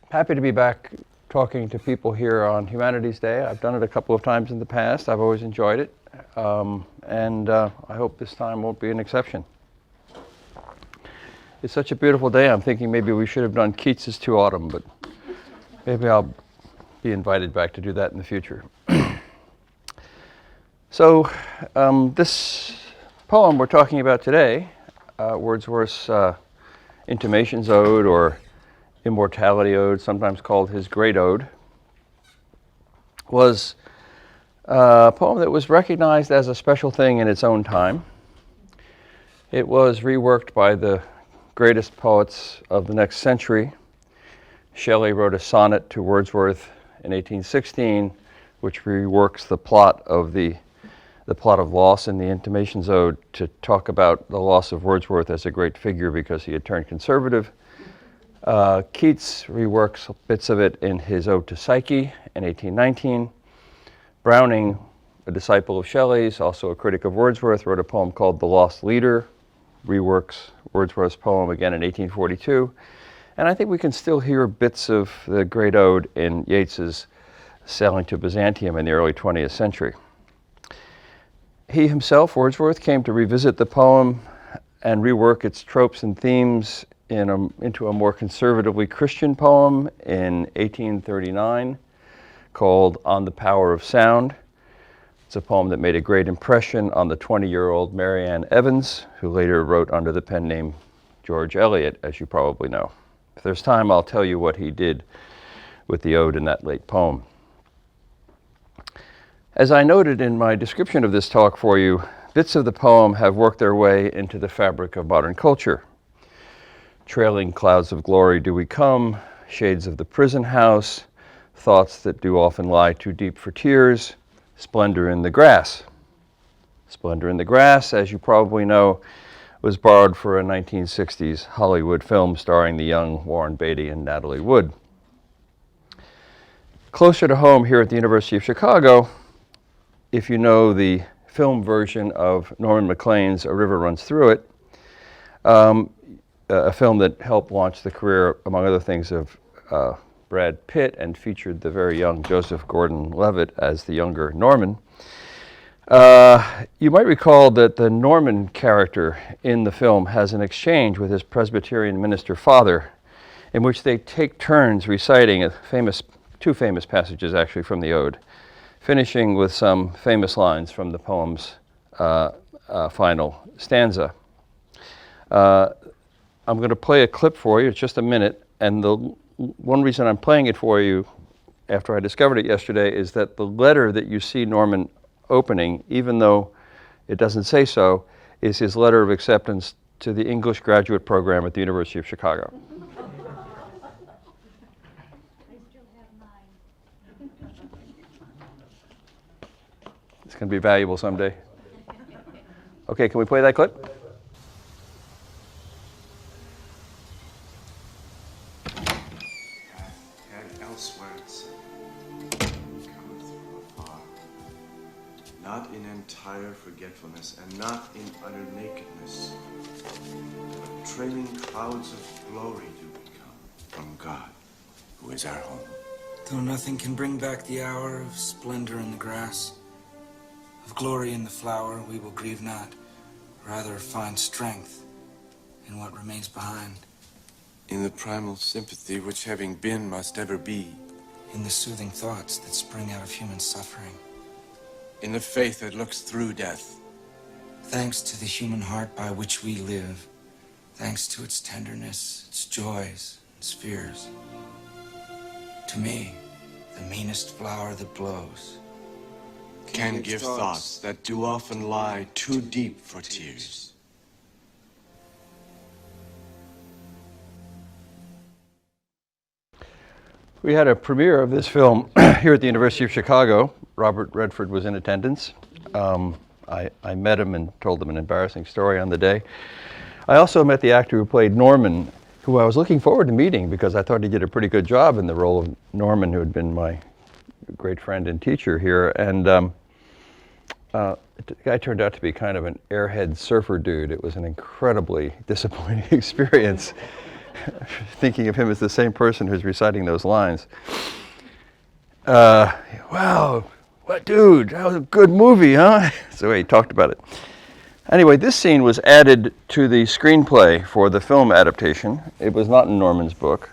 Happy to be back talking to people here on Humanities Day. I've done it a couple of times in the past. I've always enjoyed it, and I hope this time won't be an exception. It's such a beautiful day, I'm thinking maybe we should have done Keats's To Autumn, but maybe I'll be invited back to do that in the future. So this poem we're talking about today, Wordsworth's Intimations Ode, or Immortality Ode, sometimes called his Great Ode, was a poem that was recognized as a special thing in its own time. It was reworked by the greatest poets of the next century. Shelley wrote a sonnet to Wordsworth in 1816, which reworks the plot of loss in the Intimations Ode to talk about the loss of Wordsworth as a great figure because he had turned conservative. Keats reworks bits of it in his Ode to Psyche in 1819. Browning, a disciple of Shelley's, also a critic of Wordsworth, wrote a poem called The Lost Leader, reworks Wordsworth's poem again in 1842. And I think we can still hear bits of the Great Ode in Yeats's Sailing to Byzantium in the early 20th century. He himself, Wordsworth, came to revisit the poem and rework its tropes and themes into a more conservatively Christian poem in 1839 called On the Power of Sound. It's a poem that made a great impression on the 20-year-old Mary Ann Evans, who later wrote under the pen name George Eliot, as you probably know. If there's time, I'll tell you what he did with the ode in that late poem. As I noted in my description of this talk for you, bits of the poem have worked their way into the fabric of modern culture. Trailing clouds of glory do we come, shades of the prison house, thoughts that do often lie too deep for tears, splendor in the grass. Splendor in the Grass, as you probably know, was borrowed for a 1960s Hollywood film starring the young Warren Beatty and Natalie Wood. Closer to home here at the University of Chicago, if you know the film version of Norman Maclean's A River Runs Through It, a film that helped launch the career, among other things, of Brad Pitt and featured the very young Joseph Gordon-Levitt as the younger Norman. You might recall that the Norman character in the film has an exchange with his Presbyterian minister father in which they take turns reciting two famous passages actually from the ode, finishing with some famous lines from the poem's final stanza. I'm going to play a clip for you. It's just a minute, and the one reason I'm playing it for you after I discovered it yesterday is that the letter that you see Norman opening, even though it doesn't say so, is his letter of acceptance to the English graduate program at the University of Chicago. It's going to be valuable someday. Okay, can we play that clip? Not in entire forgetfulness, and not in utter nakedness, but trailing clouds of glory do we come from God, who is our home. Though nothing can bring back the hour of splendor in the grass, of glory in the flower, we will grieve not, rather find strength in what remains behind. In the primal sympathy which having been must ever be. In the soothing thoughts that spring out of human suffering. In the faith that looks through death. Thanks to the human heart by which we live, thanks to its tenderness, its joys, its fears. To me, the meanest flower that blows can give thoughts that do often lie too deep for tears. We had a premiere of this film here at the University of Chicago. Robert Redford was in attendance. I met him and told him an embarrassing story on the day. I also met the actor who played Norman, who I was looking forward to meeting because I thought he did a pretty good job in the role of Norman, who had been my great friend and teacher here. And the guy turned out to be kind of an airhead surfer dude. It was an incredibly disappointing experience. thinking of him as the same person who's reciting those lines. Wow, what dude, that was a good movie, huh? That's the way he talked about it. Anyway, this scene was added to the screenplay for the film adaptation. It was not in Norman's book,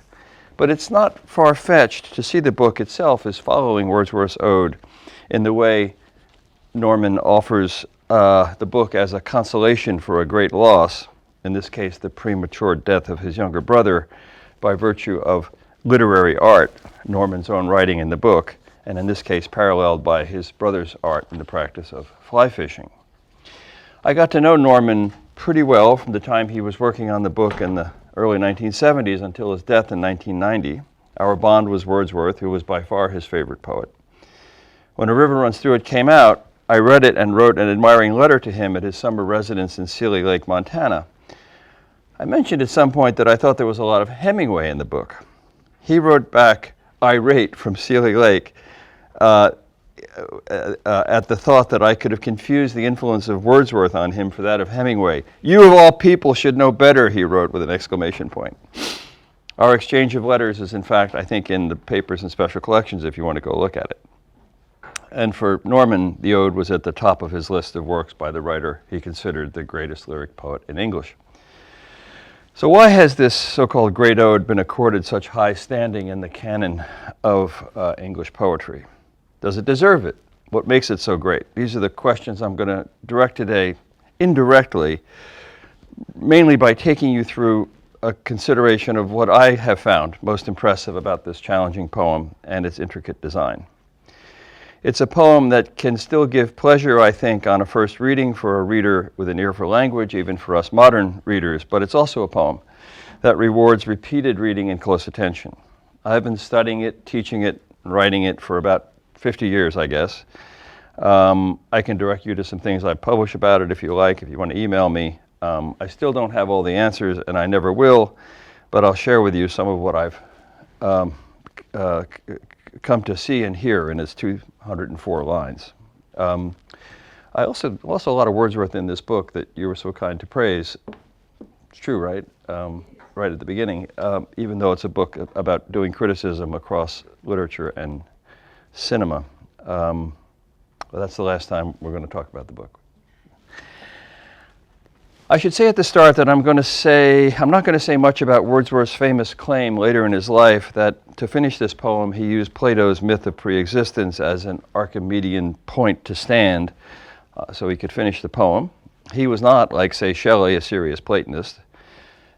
but it's not far-fetched to see the book itself as following Wordsworth's ode in the way Norman offers the book as a consolation for a great loss, in this case, the premature death of his younger brother, by virtue of literary art, Norman's own writing in the book, and in this case, paralleled by his brother's art in the practice of fly fishing. I got to know Norman pretty well from the time he was working on the book in the early 1970s until his death in 1990. Our bond was Wordsworth, who was by far his favorite poet. When A River Runs Through It came out, I read it and wrote an admiring letter to him at his summer residence in Sealy Lake, Montana. I mentioned at some point that I thought there was a lot of Hemingway in the book. He wrote back, irate from Sealy Lake, at the thought that I could have confused the influence of Wordsworth on him for that of Hemingway. "You of all people should know better," he wrote with an exclamation point. Our exchange of letters is, in fact, I think, in the papers and special collections if you want to go look at it. And for Norman, the ode was at the top of his list of works by the writer he considered the greatest lyric poet in English. So why has this so-called great ode been accorded such high standing in the canon of English poetry? Does it deserve it? What makes it so great? These are the questions I'm going to direct today indirectly, mainly by taking you through a consideration of what I have found most impressive about this challenging poem and its intricate design. It's a poem that can still give pleasure, I think, on a first reading for a reader with an ear for language, even for us modern readers, but it's also a poem that rewards repeated reading and close attention. I've been studying it, teaching it, and writing it for about 50 years, I guess. I can direct you to some things I publish about it if you like, if you want to email me. I still don't have all the answers, and I never will, but I'll share with you some of what I've come to see and hear in its 204 lines. I also a lot of Wordsworth in this book that you were so kind to praise. It's true, right? Right at the beginning, even though it's a book about doing criticism across literature and cinema. But that's the last time we're going to talk about the book. I should say at the start that I'm not going to say much about Wordsworth's famous claim later in his life that to finish this poem he used Plato's myth of preexistence as an Archimedean point to stand so he could finish the poem. He was not, like, say, Shelley, a serious Platonist.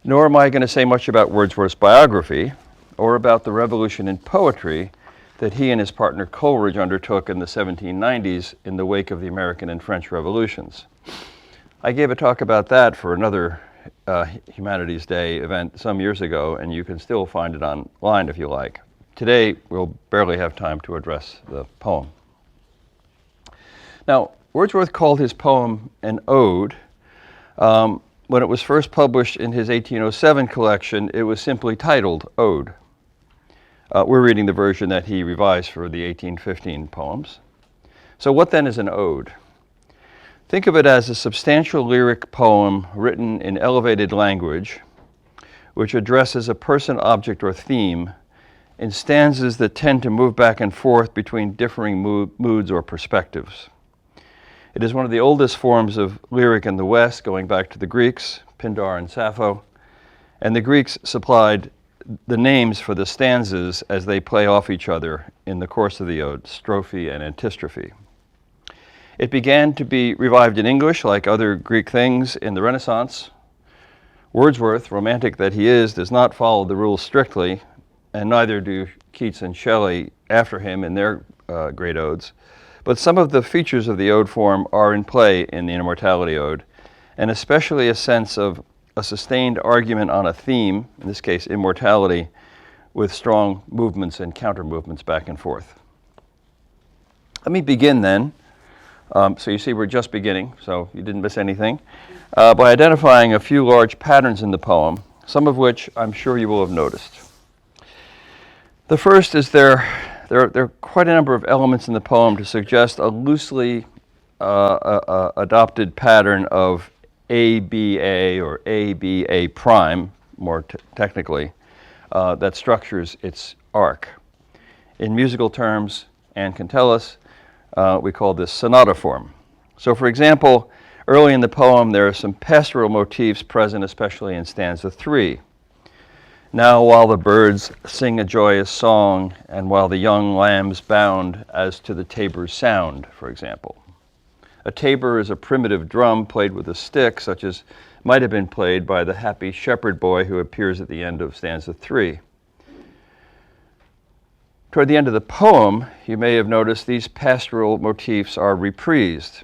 Nor am I going to say much about Wordsworth's biography or about the revolution in poetry that he and his partner Coleridge undertook in the 1790s in the wake of the American and French revolutions. I gave a talk about that for another Humanities Day event some years ago, and you can still find it online if you like. Today, we'll barely have time to address the poem. Now, Wordsworth called his poem an ode. When it was first published in his 1807 collection, it was simply titled Ode. We're reading the version that he revised for the 1815 poems. So what then is an ode? Think of it as a substantial lyric poem written in elevated language, which addresses a person, object, or theme in stanzas that tend to move back and forth between differing moods or perspectives. It is one of the oldest forms of lyric in the West, going back to the Greeks, Pindar and Sappho, and the Greeks supplied the names for the stanzas as they play off each other in the course of the ode, strophe and antistrophe. It began to be revived in English, like other Greek things, in the Renaissance. Wordsworth, romantic that he is, does not follow the rules strictly, and neither do Keats and Shelley after him in their great odes. But some of the features of the ode form are in play in the Immortality Ode, and especially a sense of a sustained argument on a theme, in this case immortality, with strong movements and counter-movements back and forth. Let me begin then. So you see we're just beginning, so you didn't miss anything, by identifying a few large patterns in the poem, some of which I'm sure you will have noticed. The first is there are quite a number of elements in the poem to suggest a loosely adopted pattern of ABA or ABA prime, more technically, that structures its arc. In musical terms, Anne can tell us, we call this sonata form. So for example, early in the poem there are some pastoral motifs present, especially in stanza 3. Now while the birds sing a joyous song, and while the young lambs bound as to the tabor's sound, for example. A tabor is a primitive drum played with a stick, such as might have been played by the happy shepherd boy who appears at the end of stanza 3. Toward the end of the poem, you may have noticed these pastoral motifs are reprised.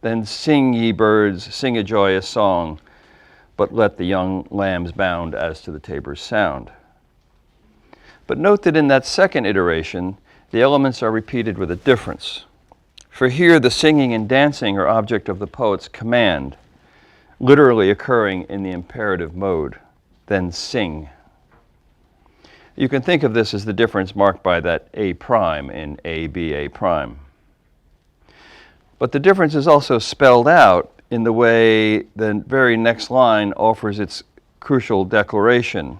Then sing ye birds, sing a joyous song, but let the young lambs bound as to the tabor's sound. But note that in that second iteration, the elements are repeated with a difference. For here, the singing and dancing are object of the poet's command, literally occurring in the imperative mode, then sing. You can think of this as the difference marked by that A prime in A, B, A prime. But the difference is also spelled out in the way the very next line offers its crucial declaration,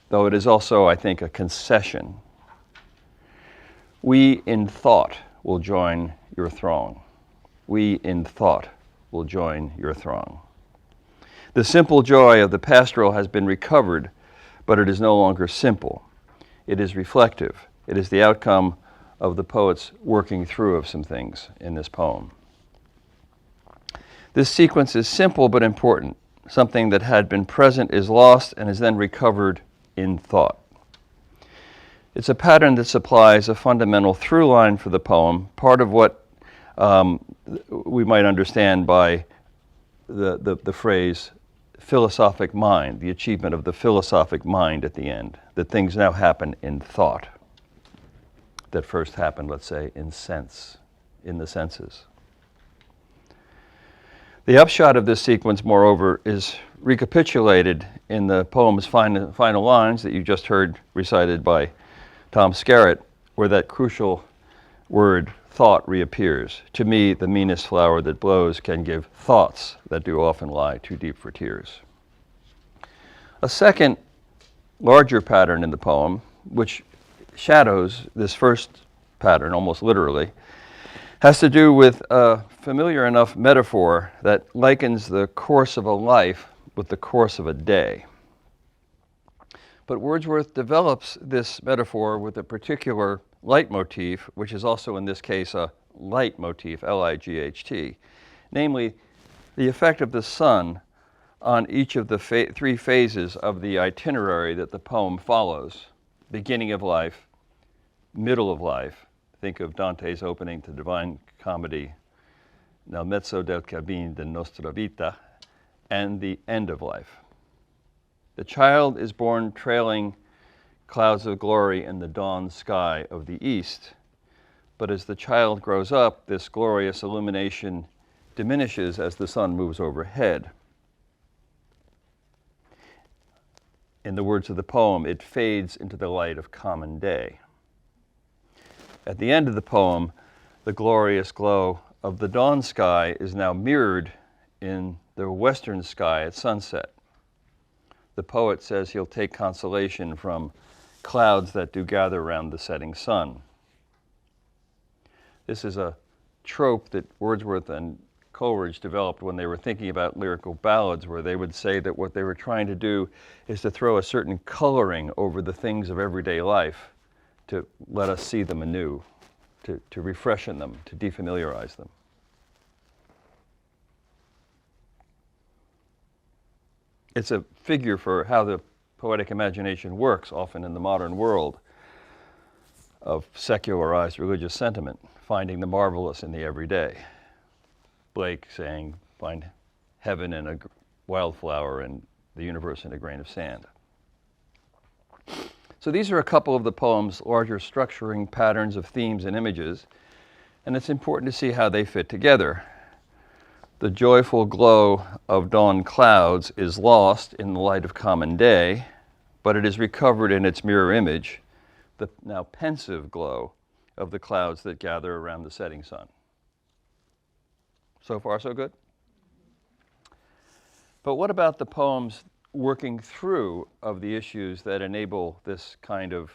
though it is also, I think, a concession. We in thought will join your throng. We in thought will join your throng. The simple joy of the pastoral has been recovered, but it is no longer simple. It is reflective. It is the outcome of the poet's working through of some things in this poem. This sequence is simple but important. Something that had been present is lost and is then recovered in thought. It's a pattern that supplies a fundamental through line for the poem, part of what we might understand by the phrase philosophic mind, the achievement of the philosophic mind at the end, that things now happen in thought that first happened, let's say, in sense, in the senses. The upshot of this sequence, moreover, is recapitulated in the poem's final lines that you just heard recited by Tom Skerritt, where that crucial word thought reappears. To me, the meanest flower that blows can give thoughts that do often lie too deep for tears. A second, larger pattern in the poem, which shadows this first pattern almost literally, has to do with a familiar enough metaphor that likens the course of a life with the course of a day. But Wordsworth develops this metaphor with a particular leitmotif, which is also in this case a leitmotif, L-I-G-H-T, namely the effect of the sun on each of the three phases of the itinerary that the poem follows: beginning of life, middle of life. Think of Dante's opening to Divine Comedy, Nel mezzo del cammin de nostra vita, and the end of life. The child is born trailing clouds of glory in the dawn sky of the east. But as the child grows up, this glorious illumination diminishes as the sun moves overhead. In the words of the poem, it fades into the light of common day. At the end of the poem, the glorious glow of the dawn sky is now mirrored in the western sky at sunset. The poet says he'll take consolation from clouds that do gather around the setting sun. This is a trope that Wordsworth and Coleridge developed when they were thinking about lyrical ballads, where they would say that what they were trying to do is to throw a certain coloring over the things of everyday life to let us see them anew, to refreshen them, to defamiliarize them. It's a figure for how the poetic imagination works, often in the modern world of secularized religious sentiment, finding the marvelous in the everyday. Blake saying, find heaven in a wildflower and the universe in a grain of sand. So these are a couple of the poem's larger structuring patterns of themes and images, and it's important to see how they fit together. The joyful glow of dawn clouds is lost in the light of common day, but it is recovered in its mirror image, the now pensive glow of the clouds that gather around the setting sun. So far, so good? But what about the poem's working through of the issues that enable this kind of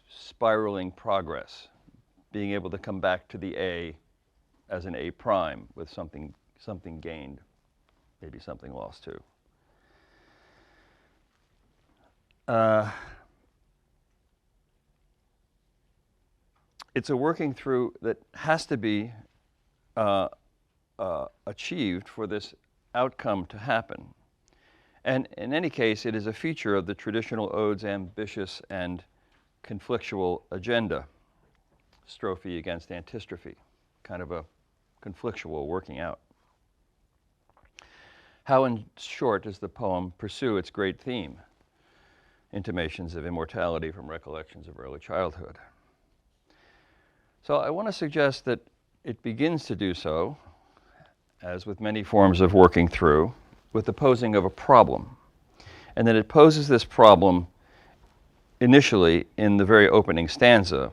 spiraling progress, being able to come back to the A as an A prime with something gained, maybe something lost too. It's a working through that has to be achieved for this outcome to happen. And in any case, it is a feature of the traditional ode's ambitious and conflictual agenda, strophe against antistrophe, kind of a conflictual working out. How, in short, does the poem pursue its great theme, intimations of immortality from recollections of early childhood? So I want to suggest that it begins to do so, as with many forms of working through, with the posing of a problem, and that it poses this problem initially in the very opening stanza,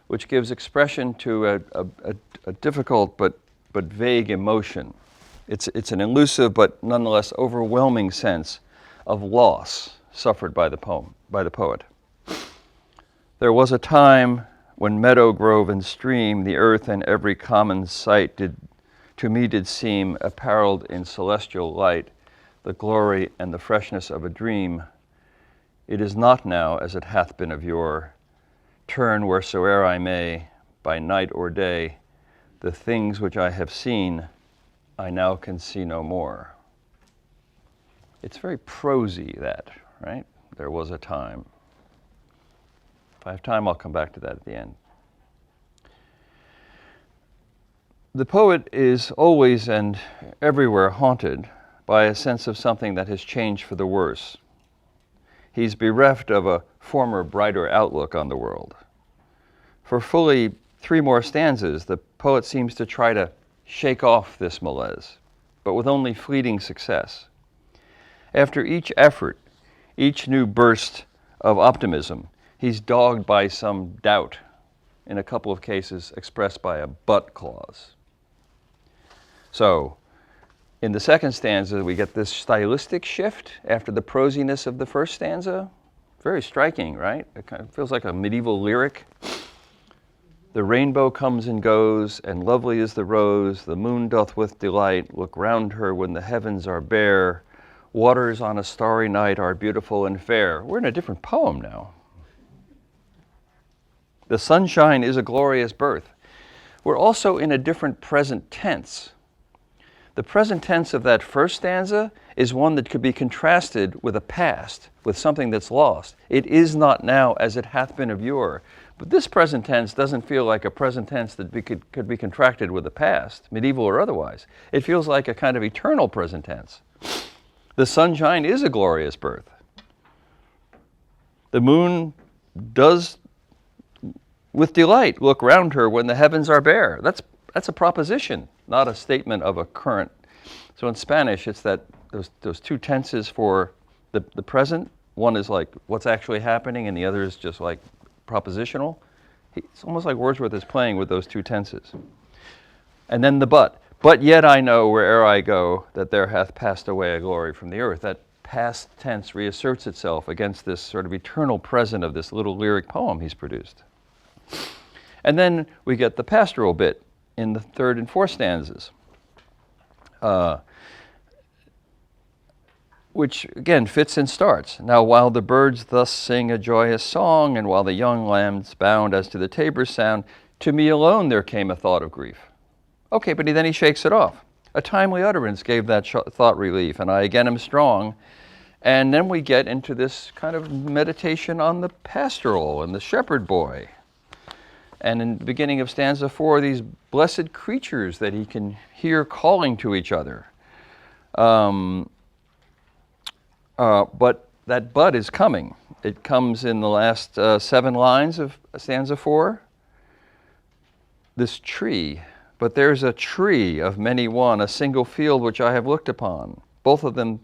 which gives expression to a difficult but vague emotion. It's an elusive but nonetheless overwhelming sense of loss suffered by the poet. There was a time when meadow, grove, and stream, the earth and every common sight to me did seem apparelled in celestial light, the glory and the freshness of a dream. It is not now as it hath been of yore. Turn wheresoe'er I may, by night or day, the things which I have seen, I now can see no more. It's very prosy, that, right? There was a time. If I have time, I'll come back to that at the end. The poet is always and everywhere haunted by a sense of something that has changed for the worse. He's bereft of a former brighter outlook on the world. For fully 3 more stanzas, the poet seems to try to shake off this malaise, but with only fleeting success. After each effort, each new burst of optimism, he's dogged by some doubt, in a couple of cases expressed by a but clause. So, in the second stanza, we get this stylistic shift after the prosiness of the first stanza. Very striking, right? It kind of feels like a medieval lyric. The rainbow comes and goes, and lovely is the rose. The moon doth with delight look round her when the heavens are bare. Waters on a starry night are beautiful and fair. We're in a different poem now. The sunshine is a glorious birth. We're also in a different present tense. The present tense of that first stanza is one that could be contrasted with a past, with something that's lost. It is not now as it hath been of yore. But this present tense doesn't feel like a present tense that could be contracted with the past, medieval or otherwise. It feels like a kind of eternal present tense. The sunshine is a glorious birth. The moon does, with delight, look round her when the heavens are bare. That's a proposition, not a statement of a current. So in Spanish, it's that those 2 tenses for the present. One is like what's actually happening, and the other is just like propositional. It's almost like Wordsworth is playing with those 2 tenses. And then the but. But yet I know where'er I go that there hath passed away a glory from the earth. That past tense reasserts itself against this sort of eternal present of this little lyric poem he's produced. And then we get the pastoral bit in the 3rd and 4th stanzas, which again fits and starts. Now while the birds thus sing a joyous song, and while the young lambs bound as to the tabor's sound, to me alone there came a thought of grief. Okay, but then he shakes it off. A timely utterance gave that thought relief, and I again am strong. And then we get into this kind of meditation on the pastoral and the shepherd boy. And in the beginning of stanza 4, these blessed creatures that he can hear calling to each other. But that but is coming. It comes in the last 7 lines of stanza 4. This tree, but there's a tree of many one, a single field which I have looked upon. Both of them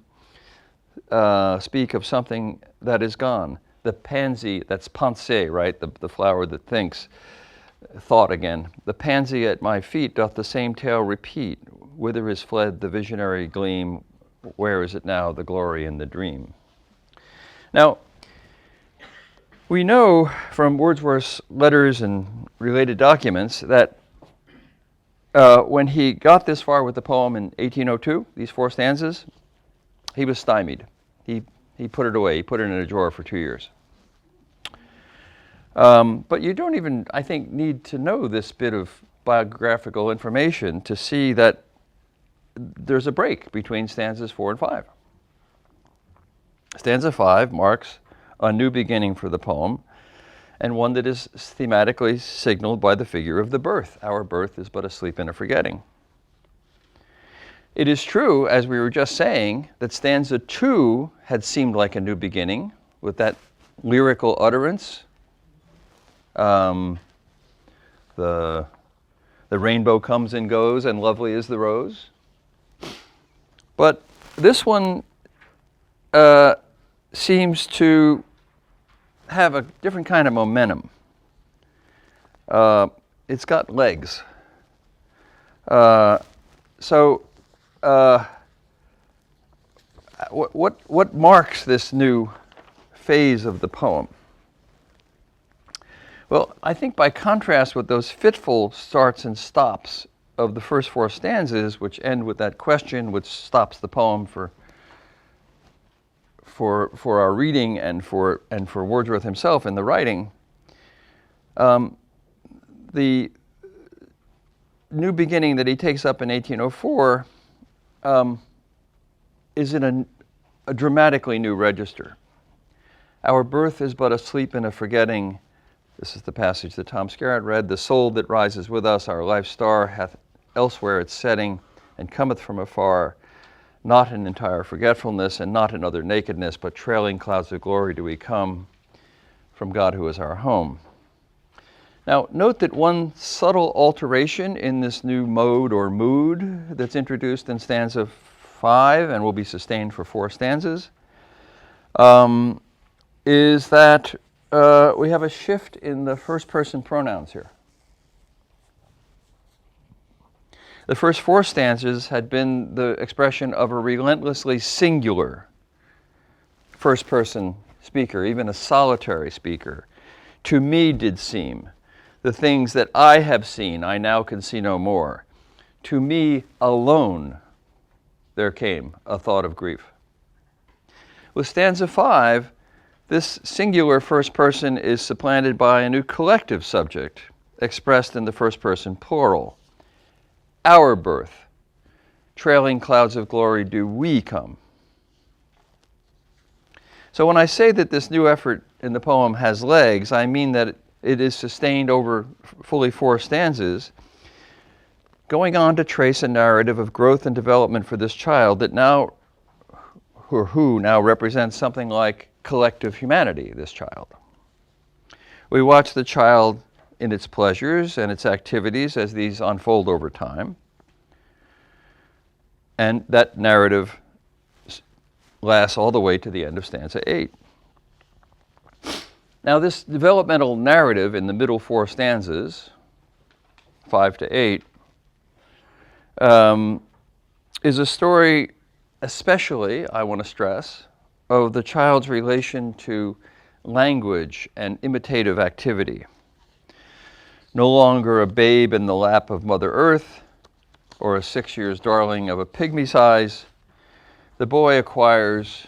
speak of something that is gone. The pansy, that's pensée, right? The flower that thinks. Thought again. The pansy at my feet doth the same tale repeat. Whither is fled the visionary gleam? where is it now, the glory in the dream? Now, we know from Wordsworth's letters and related documents that when he got this far with the poem in 1802, these 4 stanzas, he was stymied. He put it away. He put it in a drawer for 2 years. But you don't even, I think, need to know this bit of biographical information to see that there's a break between stanzas 4 and 5. Stanza 5 marks a new beginning for the poem, and one that is thematically signaled by the figure of the birth. Our birth is but a sleep and a forgetting. It is true, as we were just saying, that stanza 2 had seemed like a new beginning with that lyrical utterance. The rainbow comes and goes, and lovely is the rose. But this one seems to have a different kind of momentum. It's got legs. What marks this new phase of the poem? Well, I think by contrast with those fitful starts and stops of the first 4 stanzas, which end with that question which stops the poem for our reading and for Wordsworth himself in the writing, the new beginning that he takes up in 1804 is in a dramatically new register. Our birth is but a sleep and a forgetting. This is the passage that Tom Skerritt read. The soul that rises with us, our life's star, hath elsewhere its setting, and cometh from afar, not in entire forgetfulness, and not in other nakedness, but trailing clouds of glory do we come from God who is our home. Now, note that one subtle alteration in this new mode or mood that's introduced in stanza 5 and will be sustained for 4 stanzas is that we have a shift in the first-person pronouns here. The first 4 stanzas had been the expression of a relentlessly singular first-person speaker, even a solitary speaker. To me did seem, the things that I have seen, I now can see no more. To me alone there came a thought of grief. With stanza 5, this singular first person is supplanted by a new collective subject expressed in the first person plural. Our birth, trailing clouds of glory do we come. So when I say that this new effort in the poem has legs, I mean that it is sustained over fully 4 stanzas, going on to trace a narrative of growth and development for this child that now, or who now represents something like collective humanity, this child. We watch the child in its pleasures and its activities as these unfold over time. And that narrative lasts all the way to the end of stanza 8. Now, this developmental narrative in the middle 4 stanzas, 5 to 8, is a story, especially, I want to stress, of the child's relation to language and imitative activity. No longer a babe in the lap of Mother Earth or a 6 years darling of a pygmy size, the boy acquires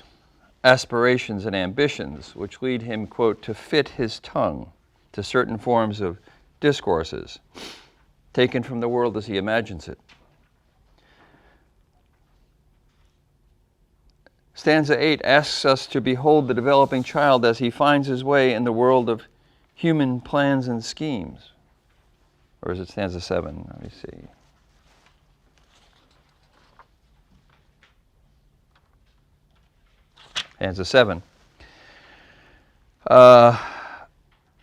aspirations and ambitions which lead him, quote, to fit his tongue to certain forms of discourses taken from the world as he imagines it. Stanza 8 asks us to behold the developing child as he finds his way in the world of human plans and schemes. Or is it stanza 7? Let me see. Stanza 7.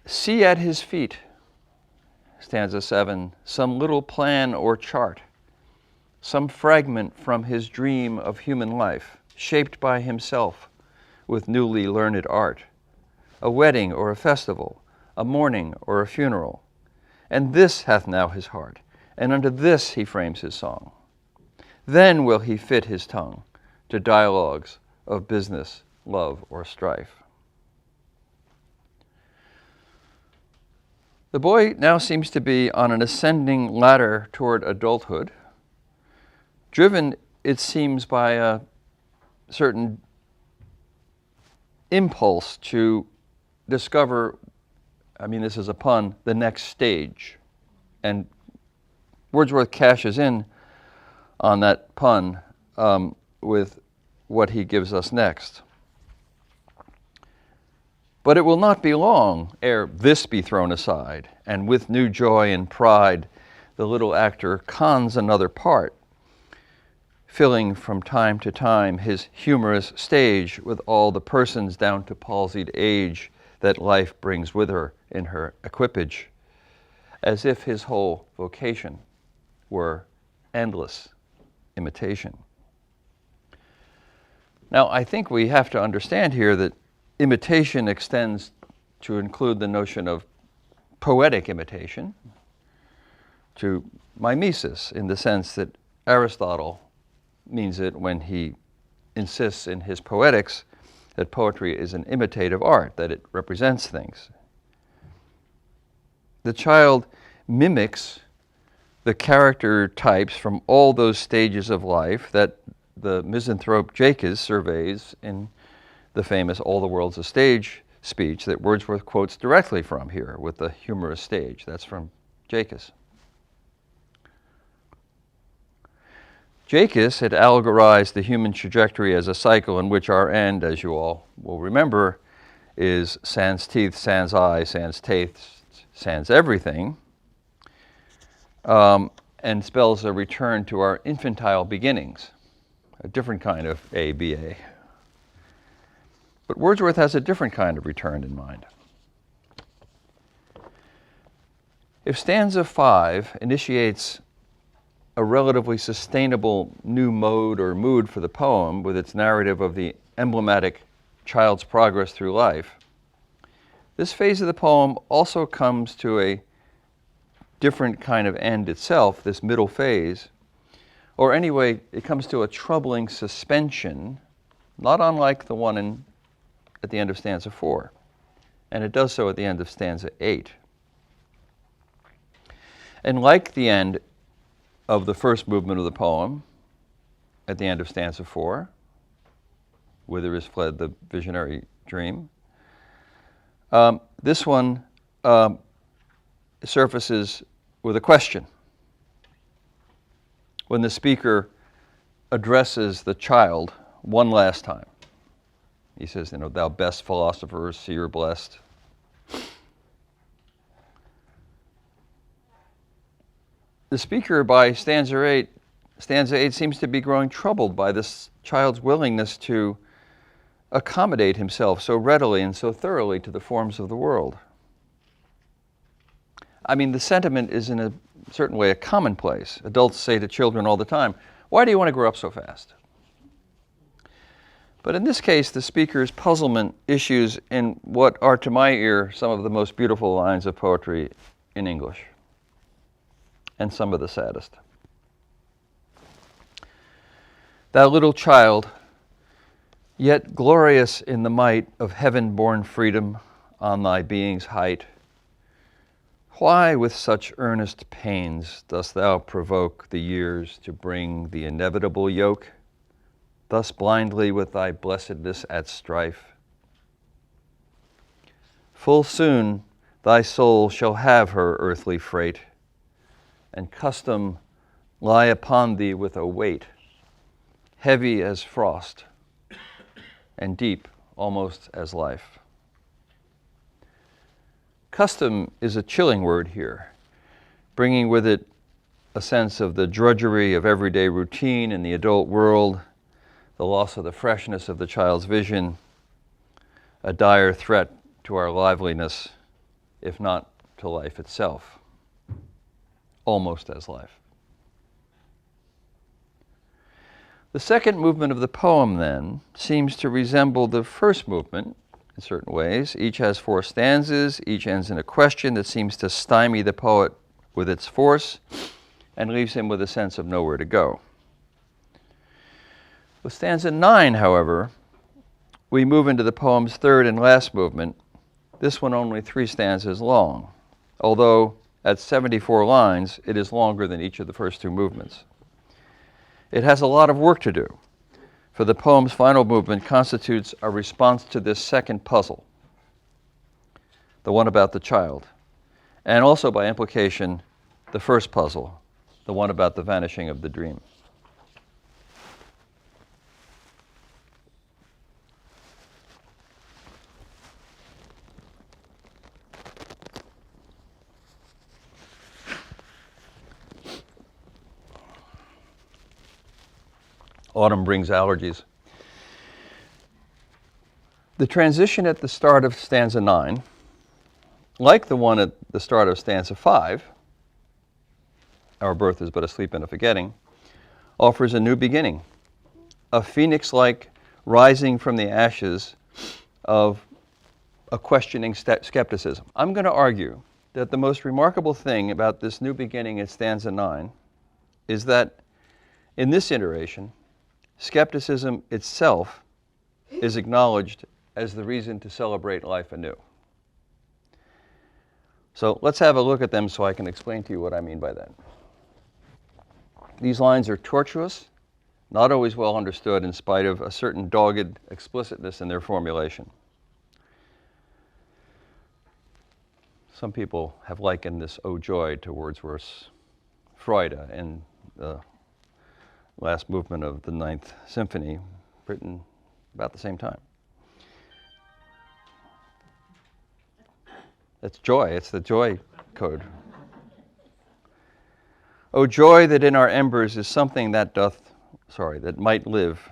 See at his feet, stanza 7, some little plan or chart, some fragment from his dream of human life, shaped by himself with newly learned art, a wedding or a festival, a mourning or a funeral. And this hath now his heart, and unto this he frames his song. Then will he fit his tongue to dialogues of business, love, or strife. The boy now seems to be on an ascending ladder toward adulthood, driven, it seems, by a certain impulse to discover, I mean, this is a pun, the next stage. And Wordsworth cashes in on that pun with what he gives us next. But it will not be long ere this be thrown aside, and with new joy and pride the little actor cons another part, filling from time to time his humorous stage with all the persons down to palsied age that life brings with her in her equipage, as if his whole vocation were endless imitation. Now, I think we have to understand here that imitation extends to include the notion of poetic imitation, to mimesis, in the sense that Aristotle means it when he insists in his Poetics that poetry is an imitative art, that it represents things. The child mimics the character types from all those stages of life that the misanthrope Jacques surveys in the famous All the World's a Stage speech that Wordsworth quotes directly from here with the humorous stage. That's from Jacques. Jacques had allegorized the human trajectory as a cycle in which our end, as you all will remember, is sans teeth, sans eye, sans taste, sans everything, and spells a return to our infantile beginnings, a different kind of ABA. But Wordsworth has a different kind of return in mind. If stanza 5 initiates a relatively sustainable new mode or mood for the poem with its narrative of the emblematic child's progress through life, this phase of the poem also comes to a different kind of end itself, this middle phase, or anyway, it comes to a troubling suspension, not unlike the one at the end of stanza 4, and it does so at the end of stanza 8. And like the end of the first movement of the poem, at the end of stanza 4, whither is fled the visionary dream, this one surfaces with a question. When the speaker addresses the child one last time, he says, thou best philosopher, seer blessed. The speaker by stanza 8 seems to be growing troubled by this child's willingness to accommodate himself so readily and so thoroughly to the forms of the world. I mean, the sentiment is in a certain way a commonplace. Adults say to children all the time, why do you want to grow up so fast? But in this case, the speaker's puzzlement issues in what are, to my ear, some of the most beautiful lines of poetry in English, and some of the saddest. Thou little child, yet glorious in the might of heaven-born freedom on thy being's height, why with such earnest pains dost thou provoke the years to bring the inevitable yoke, thus blindly with thy blessedness at strife? Full soon thy soul shall have her earthly freight, and custom lie upon thee with a weight, heavy as frost, and deep almost as life. Custom is a chilling word here, bringing with it a sense of the drudgery of everyday routine in the adult world, the loss of the freshness of the child's vision, a dire threat to our liveliness, if not to life itself, almost as life. The second movement of the poem, then, seems to resemble the first movement in certain ways. Each has 4 stanzas, each ends in a question that seems to stymie the poet with its force and leaves him with a sense of nowhere to go. With stanza 9, however, we move into the poem's third and last movement, this one only 3 stanzas long, although at 74 lines, it is longer than each of the first 2 movements. It has a lot of work to do, for the poem's final movement constitutes a response to this second puzzle, the one about the child, and also by implication, the first puzzle, the one about the vanishing of the dream. Autumn brings allergies. The transition at the start of stanza 9, like the one at the start of stanza 5, our birth is but a sleep and a forgetting, offers a new beginning, a phoenix-like rising from the ashes of a questioning skepticism. I'm going to argue that the most remarkable thing about this new beginning at stanza 9 is that in this iteration, skepticism itself is acknowledged as the reason to celebrate life anew. So let's have a look at them so I can explain to you what I mean by that. These lines are tortuous, not always well understood in spite of a certain dogged explicitness in their formulation. Some people have likened this "O Joy" to Wordsworth's Freude in the last movement of the Ninth Symphony, written about the same time. It's joy, it's the joy code. O joy that in our embers is something that that might live,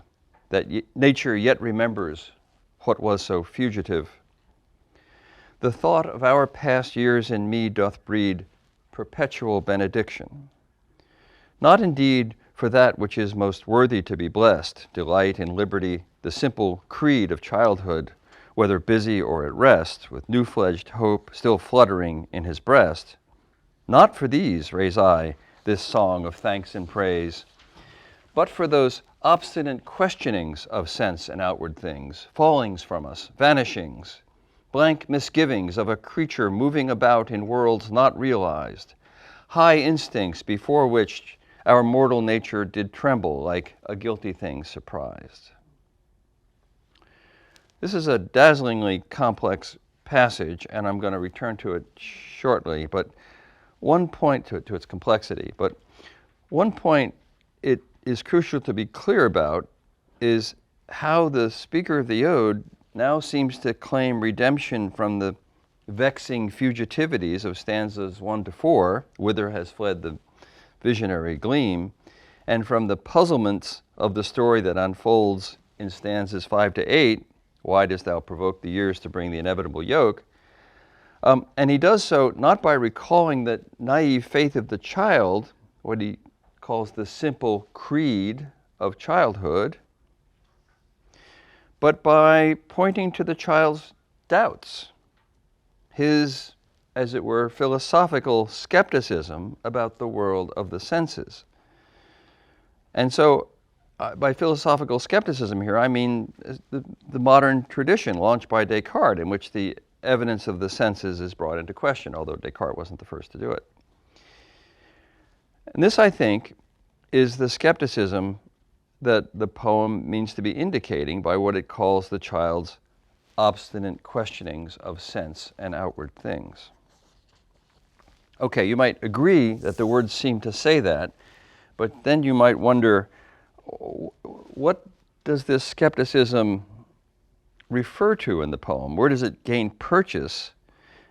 that nature yet remembers what was so fugitive. The thought of our past years in me doth breed perpetual benediction. Not indeed for that which is most worthy to be blessed, delight in liberty, the simple creed of childhood, whether busy or at rest, with new-fledged hope still fluttering in his breast. Not for these raise I this song of thanks and praise, but for those obstinate questionings of sense and outward things, fallings from us, vanishings, blank misgivings of a creature moving about in worlds not realized, high instincts before which our mortal nature did tremble like a guilty thing surprised. This is a dazzlingly complex passage, and I'm going to return to it shortly, but one point to its complexity, but one point it is crucial to be clear about is how the speaker of the ode now seems to claim redemption from the vexing fugitivities of stanzas 1 to 4, whither has fled the visionary gleam, and from the puzzlements of the story that unfolds in stanzas 5 to 8, why dost thou provoke the years to bring the inevitable yoke? And he does so not by recalling the naive faith of the child, what he calls the simple creed of childhood, but by pointing to the child's doubts, his, as it were, philosophical skepticism about the world of the senses. And so by philosophical skepticism here, I mean the modern tradition launched by Descartes, in which the evidence of the senses is brought into question, although Descartes wasn't the first to do it. And this, I think, is the skepticism that the poem means to be indicating by what it calls the child's obstinate questionings of sense and outward things. Okay, you might agree that the words seem to say that, but then you might wonder, what does this skepticism refer to in the poem? Where does it gain purchase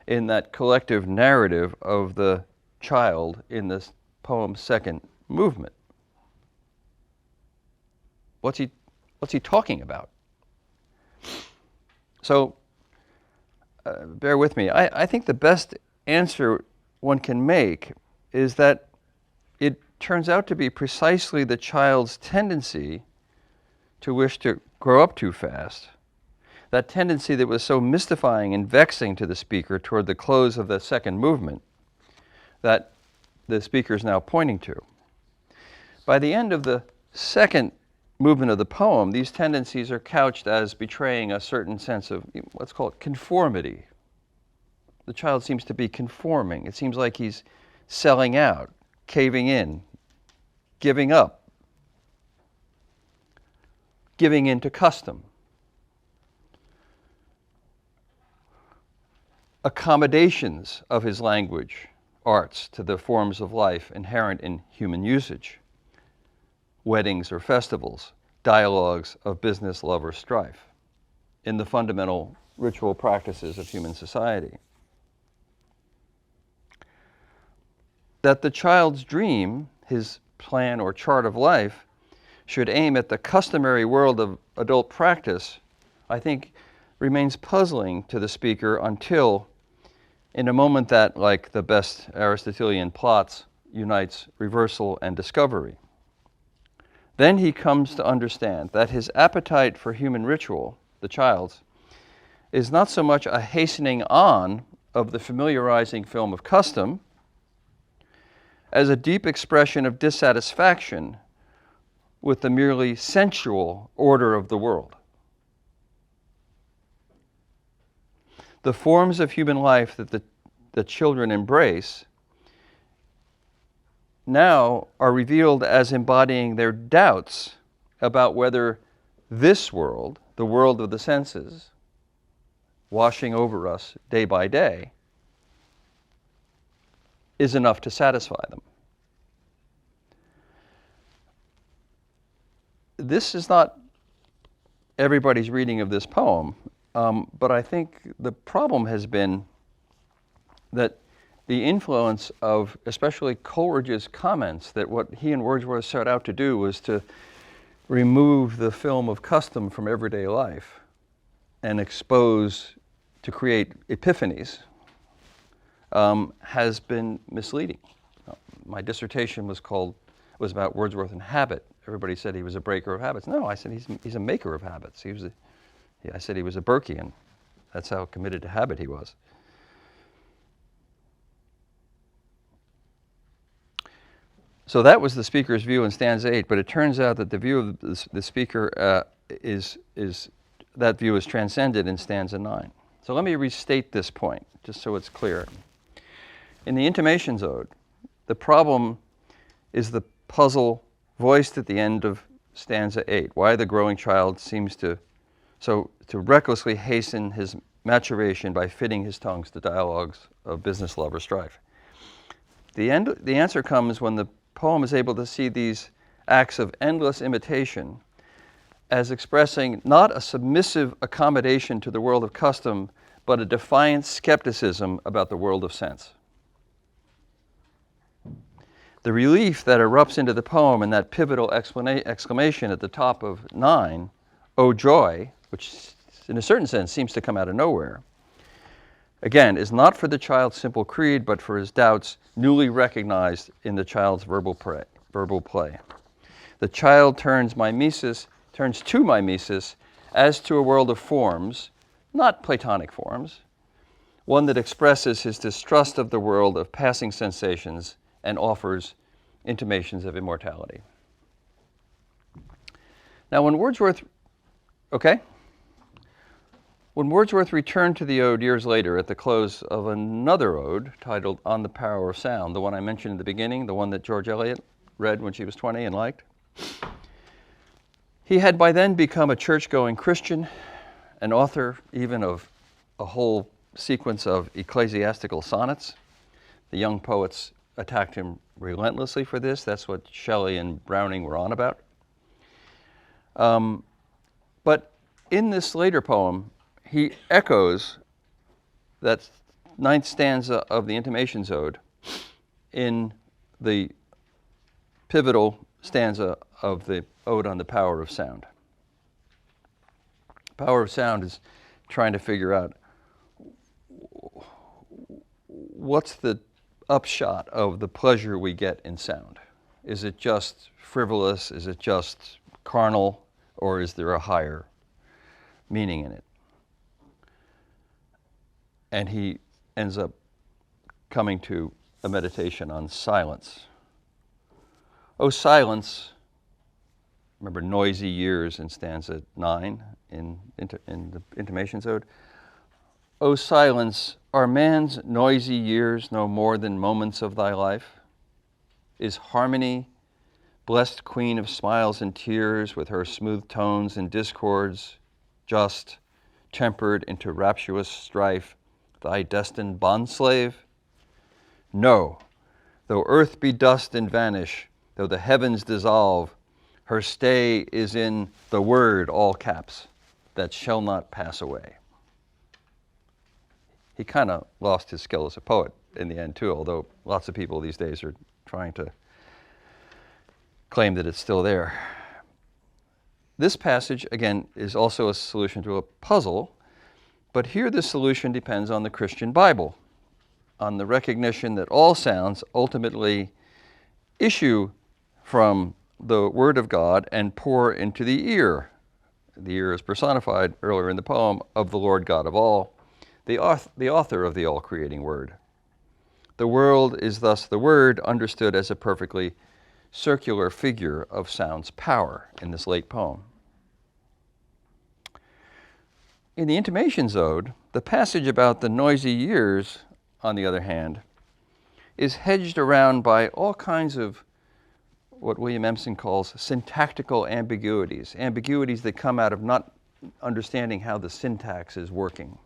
in that collective narrative of the child in this poem's second movement? What's he talking about? So bear with me. I think the best answer one can make is that it turns out to be precisely the child's tendency to wish to grow up too fast, that tendency that was so mystifying and vexing to the speaker toward the close of the second movement that the speaker is now pointing to. By the end of the second movement of the poem, these tendencies are couched as betraying a certain sense of, let's call it conformity. The child seems to be conforming. It seems like he's selling out, caving in, giving up, giving in to custom. Accommodations of his language, arts, to the forms of life inherent in human usage. Weddings or festivals, dialogues of business, love, or strife, in the fundamental ritual practices of human society. That the child's dream, his plan or chart of life, should aim at the customary world of adult practice, I think remains puzzling to the speaker until, in a moment that, like the best Aristotelian plots, unites reversal and discovery. Then he comes to understand that his appetite for human ritual, the child's, is not so much a hastening on of the familiarizing film of custom as a deep expression of dissatisfaction with the merely sensual order of the world. The forms of human life that the children embrace now are revealed as embodying their doubts about whether this world, the world of the senses, washing over us day by day, is enough to satisfy them. This is not everybody's reading of this poem, but I think the problem has been that the influence of especially Coleridge's comments, that what he and Wordsworth set out to do was to remove the film of custom from everyday life and to create epiphanies, has been misleading. My dissertation was about Wordsworth and habit. Everybody said he was a breaker of habits. No, I said he's a maker of habits. I said he was a Burkean. That's how committed to habit he was. So that was the speaker's view in stanza 8, but it turns out that the view of the speaker that view is transcended in stanza 9. So let me restate this point, just so it's clear. In the Intimations Ode, the problem is the puzzle voiced at the end of stanza 8, why the growing child seems to recklessly hasten his maturation by fitting his tongues to dialogues of business, love, or strife. The answer comes when the poem is able to see these acts of endless imitation as expressing not a submissive accommodation to the world of custom, but a defiant skepticism about the world of sense. The relief that erupts into the poem in that pivotal exclamation at the top of 9, "O joy," which in a certain sense seems to come out of nowhere, again, is not for the child's simple creed, but for his doubts newly recognized in the child's verbal play. The child turns to mimesis as to a world of forms, not Platonic forms, one that expresses his distrust of the world of passing sensations and offers intimations of immortality. Now, when Wordsworth returned to the ode years later at the close of another ode titled On the Power of Sound, the one I mentioned in the beginning, the one that George Eliot read when she was 20 and liked, he had by then become a church-going Christian, an author even of a whole sequence of ecclesiastical sonnets. The young poets attacked him relentlessly for this. That's what Shelley and Browning were on about. But in this later poem, he echoes that 9th stanza of the Intimations Ode in the pivotal stanza of the Ode on the Power of Sound. Power of Sound is trying to figure out what's the upshot of the pleasure we get in sound. Is it just frivolous? Is it just carnal? Or is there a higher meaning in it? And he ends up coming to a meditation on silence. O silence, remember noisy years in stanza 9 in the Intimations Ode. O silence, are man's noisy years no more than moments of thy life? Is harmony, blessed queen of smiles and tears, with her smooth tones and discords, just tempered into rapturous strife, thy destined bondslave? No, though earth be dust and vanish, though the heavens dissolve, her stay is in the word, all caps, that shall not pass away. He kind of lost his skill as a poet in the end too, although lots of people these days are trying to claim that it's still there. This passage, again, is also a solution to a puzzle, but here the solution depends on the Christian Bible, on the recognition that all sounds ultimately issue from the Word of God and pour into the ear. The ear is personified earlier in the poem of the Lord God of all, the author of the all-creating Word. The world is thus the Word understood as a perfectly circular figure of sound's power in this late poem. In the Intimations Ode, the passage about the noisy years, on the other hand, is hedged around by all kinds of what William Empson calls syntactical ambiguities, ambiguities that come out of not understanding how the syntax is working,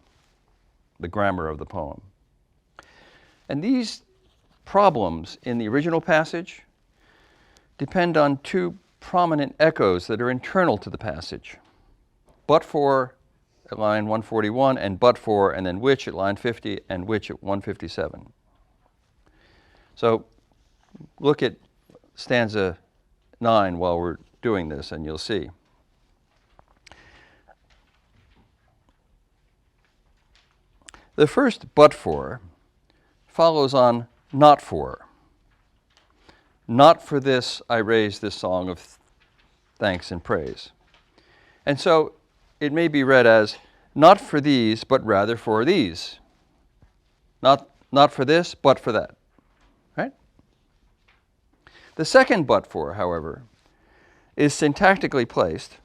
the grammar of the poem. And these problems in the original passage depend on two prominent echoes that are internal to the passage. But for at line 141, and but for, and then which at line 50, and which at 157. So look at stanza 9 while we're doing this, and you'll see. The first but for follows on not for. Not for this I raise this song of thanks and praise. And so it may be read as not for these, but rather for these. Not for this, but for that. Right? The second but for, however, is syntactically placed,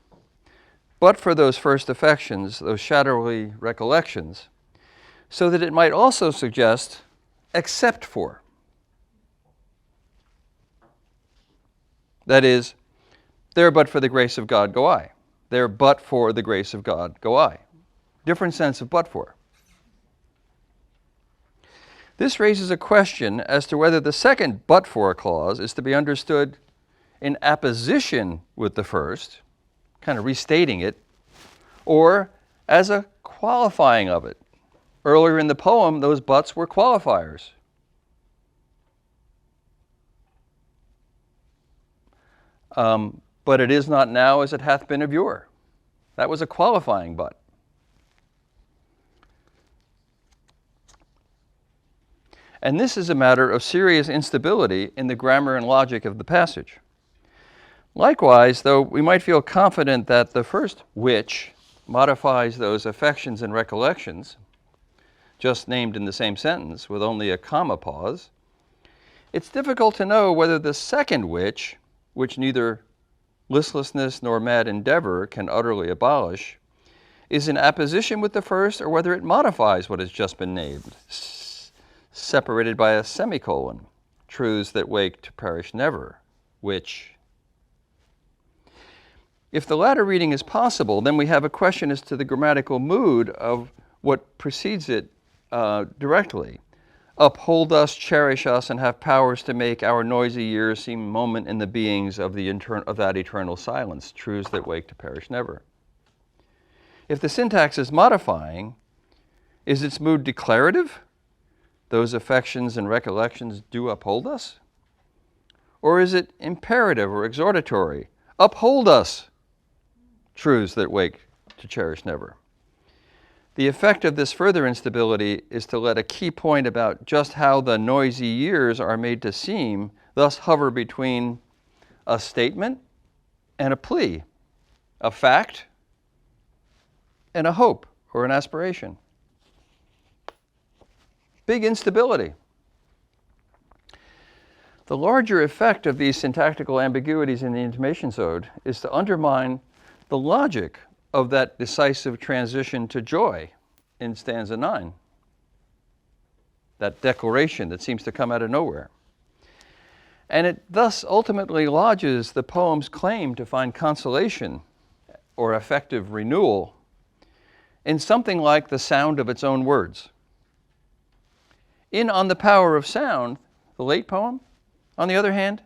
but for those first affections, those shadowy recollections, so that it might also suggest except for. That is, there but for the grace of God go I. There but for the grace of God go I. Different sense of but for. This raises a question as to whether the second but for clause is to be understood in apposition with the first, kind of restating it, or as a qualifying of it. Earlier in the poem, those buts were qualifiers. But it is not now as it hath been of yore. That was a qualifying but. And this is a matter of serious instability in the grammar and logic of the passage. Likewise, though we might feel confident that the first which modifies those affections and recollections, just named in the same sentence with only a comma pause, it's difficult to know whether the second which neither listlessness nor mad endeavor can utterly abolish, is in apposition with the first, or whether it modifies what has just been named, separated by a semicolon, truths that wake to perish never, which. If the latter reading is possible, then we have a question as to the grammatical mood of what precedes it directly. Uphold us, cherish us, and have powers to make our noisy years seem moment in the beings of that eternal silence, truths that wake to perish never. If the syntax is modifying, is its mood declarative? Those affections and recollections do uphold us? Or is it imperative or exhortatory? Uphold us, truths that wake to cherish never. The effect of this further instability is to let a key point about just how the noisy years are made to seem thus hover between a statement and a plea, a fact and a hope or an aspiration. Big instability. The larger effect of these syntactical ambiguities in the intimations ode is to undermine the logic of that decisive transition to joy in stanza 9, that declaration that seems to come out of nowhere. And it thus ultimately lodges the poem's claim to find consolation or affective renewal in something like the sound of its own words. In On the Power of Sound, the late poem, on the other hand,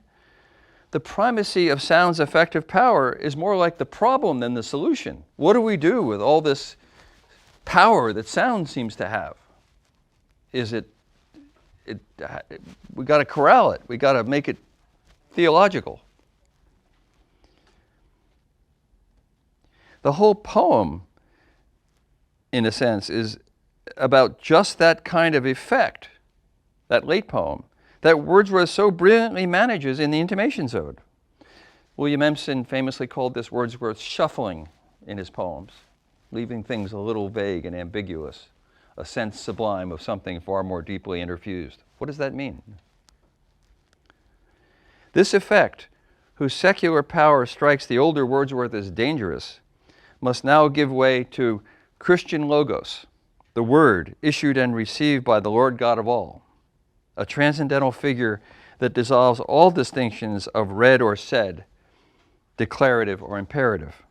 the primacy of sound's effective power is more like the problem than the solution. What do we do with all this power that sound seems to have? We got to corral it. We got to make it theological. The whole poem, in a sense, is about just that kind of effect, that late poem, that Wordsworth so brilliantly manages in the Intimations Ode. William Empson famously called this Wordsworth's shuffling in his poems, leaving things a little vague and ambiguous, a sense sublime of something far more deeply interfused. What does that mean? This effect, whose secular power strikes the older Wordsworth as dangerous, must now give way to Christian logos, the word issued and received by the Lord God of all, a transcendental figure that dissolves all distinctions of read or said, declarative or imperative.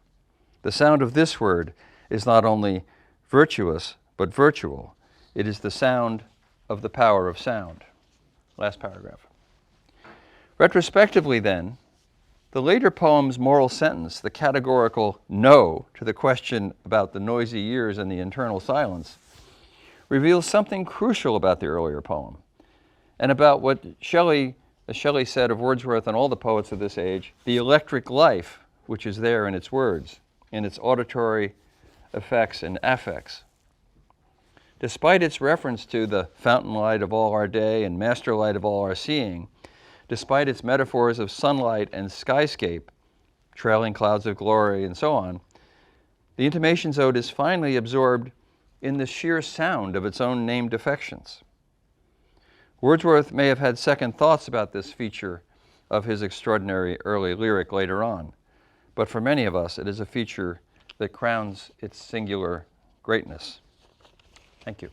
The sound of this word is not only virtuous, but virtual. It is the sound of the power of sound. Last paragraph. Retrospectively, then, the later poem's moral sentence, the categorical no to the question about the noisy years and the internal silence, reveals something crucial about the earlier poem, and about what Shelley said of Wordsworth and all the poets of this age, the electric life which is there in its words, in its auditory effects and affects. Despite its reference to the fountain light of all our day and master light of all our seeing, despite its metaphors of sunlight and skyscape, trailing clouds of glory, and so on, the Intimations Ode is finally absorbed in the sheer sound of its own named affections. Wordsworth may have had second thoughts about this feature of his extraordinary early lyric later on, but for many of us, it is a feature that crowns its singular greatness. Thank you.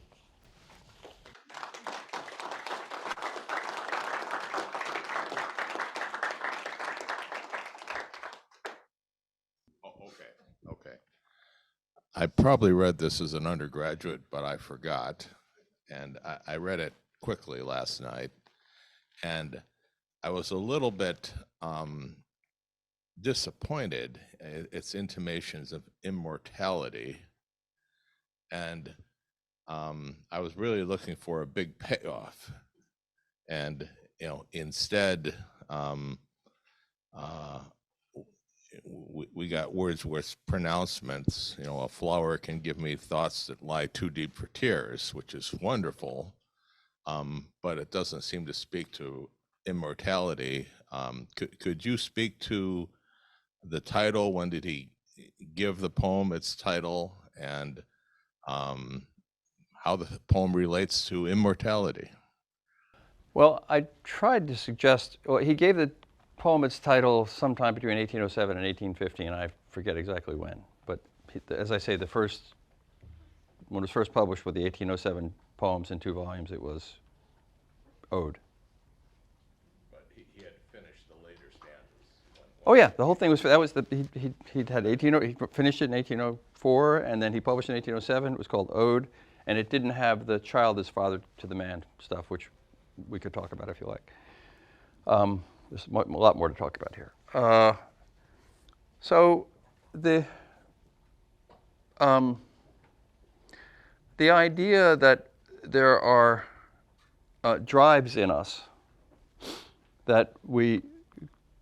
Okay. I probably read this as an undergraduate, but I forgot. And I read it quickly last night. And I was a little bit disappointed at its intimations of immortality. And I was really looking for a big payoff. And, instead, we got Wordsworth's pronouncements, a flower can give me thoughts that lie too deep for tears, which is wonderful, but it doesn't seem to speak to immortality. Could you speak to the title? When did he give the poem its title, and how the poem relates to immortality? Well, I tried to suggest, he gave the poem its title sometime between 1807 and 1850, and I forget exactly when. But as I say, when it was first published with the 1807 poems in 2 volumes, it was Ode. But he had finished the later stanzas. Oh yeah, the whole thing was, he finished it in 1804, and then he published in 1807. It was called Ode, and it didn't have the child is father to the man stuff, which we could talk about if you like. There's a lot more to talk about here. So the idea that there are drives in us that we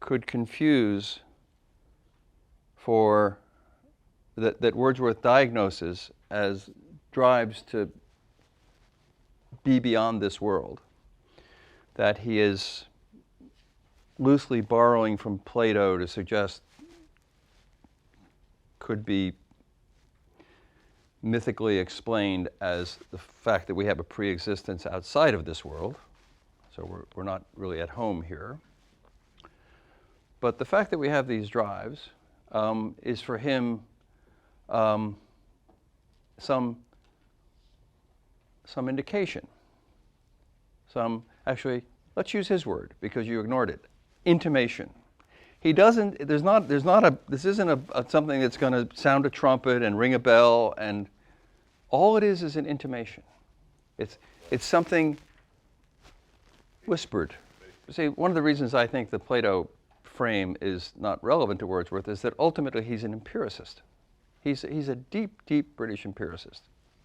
could confuse that Wordsworth diagnoses as drives to be beyond this world, that he is loosely borrowing from Plato to suggest could be mythically explained as the fact that we have a pre-existence outside of this world. so we're not really at home here. But the fact that we have these drives is for him some indication. Actually, let's use his word because you ignored it. Intimation. He doesn't. This isn't something that's going to sound a trumpet and ring a bell, and all it is an intimation. It's something whispered. See, one of the reasons I think the Plato frame is not relevant to Wordsworth is that ultimately he's an empiricist. He's a deep, deep British empiricist.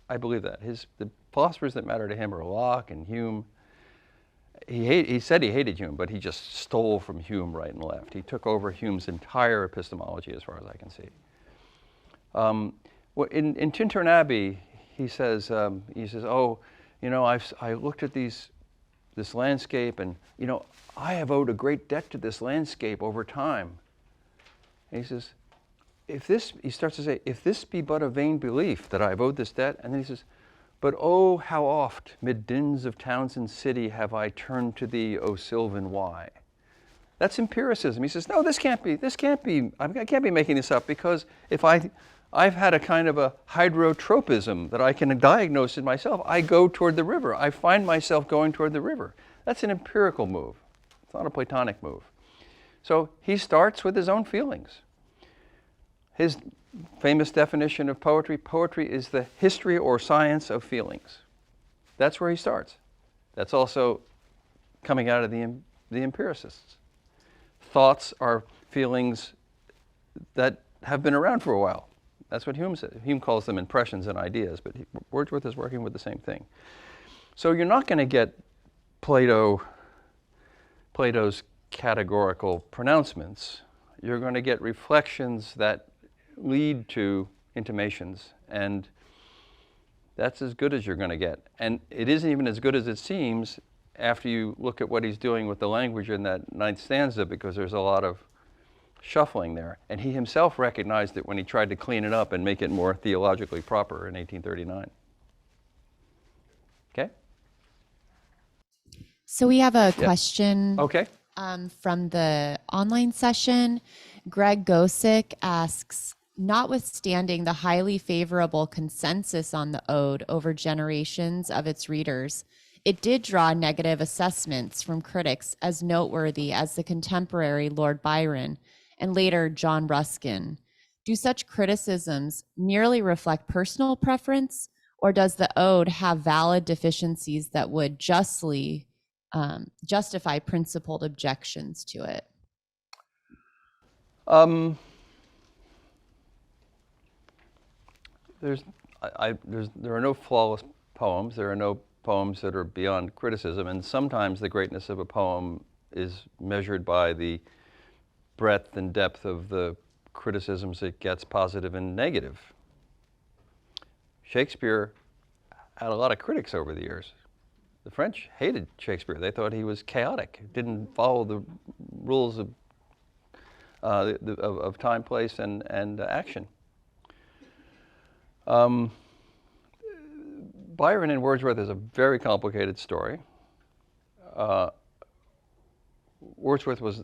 I believe that. The philosophers that matter to him are Locke and Hume. He said he hated Hume, but he just stole from Hume right and left. He took over Hume's entire epistemology, as far as I can see. In Tintern Abbey, he says, "Oh, I looked at this landscape, and I have owed a great debt to this landscape over time." And he says, he starts to say, "If this be but a vain belief that I have owed this debt," and then he says, "But oh, how oft, mid dins of towns and city, have I turned to thee, O Sylvan, why?" That's empiricism. He says, "No, this can't be. I can't be making this up because if I've had a kind of a hydrotropism that I can diagnose in myself. I go toward the river. I find myself going toward the river." That's an empirical move. It's not a Platonic move. So he starts with his own feelings. His famous definition of poetry is the history or science of feelings. That's where he starts. That's also coming out of the empiricists. Thoughts are feelings that have been around for a while. That's what Hume said. Hume calls them impressions and ideas, but Wordsworth is working with the same thing. So you're not going to get Plato's categorical pronouncements. You're going to get reflections that lead to intimations, and that's as good as you're going to get. And it isn't even as good as it seems after you look at what he's doing with the language in that ninth stanza, because there's a lot of shuffling there. And he himself recognized it when he tried to clean it up and make it more theologically proper in 1839. Okay? So we have a question Okay. from the online session. Greg Gosick asks, notwithstanding the highly favorable consensus on the ode over generations of its readers, it did draw negative assessments from critics as noteworthy as the contemporary Lord Byron and later John Ruskin. Do such criticisms merely reflect personal preference, or does the ode have valid deficiencies that would justly justify principled objections to it? There are no flawless poems. There are no poems that are beyond criticism, and sometimes the greatness of a poem is measured by the breadth and depth of the criticisms it gets, positive and negative. Shakespeare had a lot of critics over the years. The French hated Shakespeare. They thought he was chaotic, didn't follow the rules of time, place, and action. Byron and Wordsworth is a very complicated story. Wordsworth was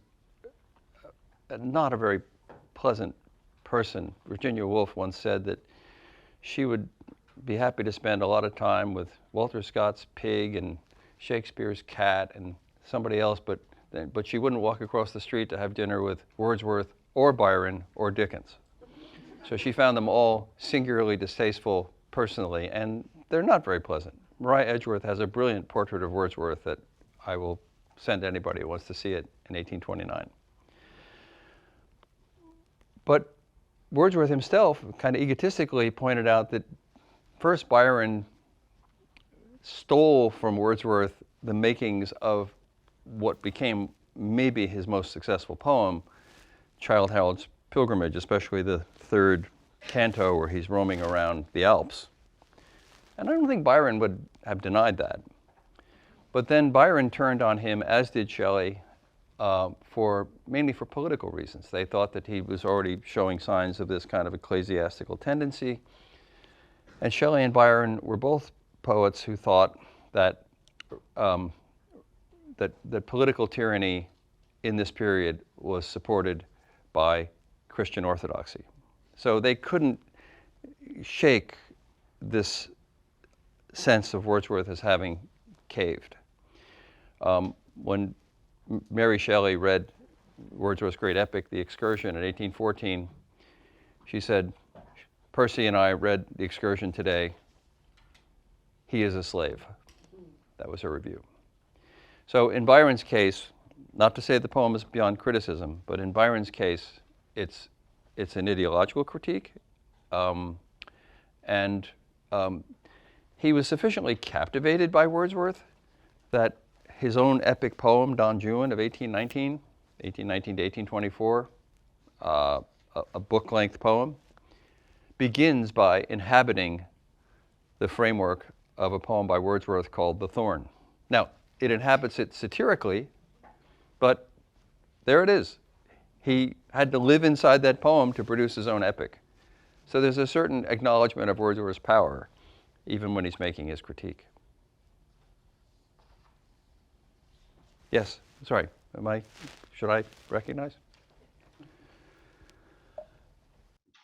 not a very pleasant person. Virginia Woolf once said that she would be happy to spend a lot of time with Walter Scott's pig and Shakespeare's cat and somebody else, but she wouldn't walk across the street to have dinner with Wordsworth or Byron or Dickens. So she found them all singularly distasteful personally, and they're not very pleasant. Maria Edgeworth has a brilliant portrait of Wordsworth that I will send anybody who wants to see it in 1829. But Wordsworth himself kind of egotistically pointed out that first Byron stole from Wordsworth the makings of what became maybe his most successful poem, Childe Harold's Pilgrimage, especially the third canto where he's roaming around the Alps. And I don't think Byron would have denied that. But then Byron turned on him, as did Shelley, mainly for political reasons. They thought that he was already showing signs of this kind of ecclesiastical tendency. And Shelley and Byron were both poets who thought that that political tyranny in this period was supported by Christian orthodoxy. So they couldn't shake this sense of Wordsworth as having caved. When Mary Shelley read Wordsworth's great epic, The Excursion, in 1814, she said, "Percy and I read The Excursion today. He is a slave." That was her review. So in Byron's case, not to say the poem is beyond criticism, but in Byron's case, it's an ideological critique. He was sufficiently captivated by Wordsworth that his own epic poem, Don Juan of 1819 to 1824, a book-length poem, begins by inhabiting the framework of a poem by Wordsworth called The Thorn. Now, it inhabits it satirically, but there it is. He had to live inside that poem to produce his own epic. So there's a certain acknowledgement of Wordsworth's power, even when he's making his critique. Yes, sorry, should I recognize?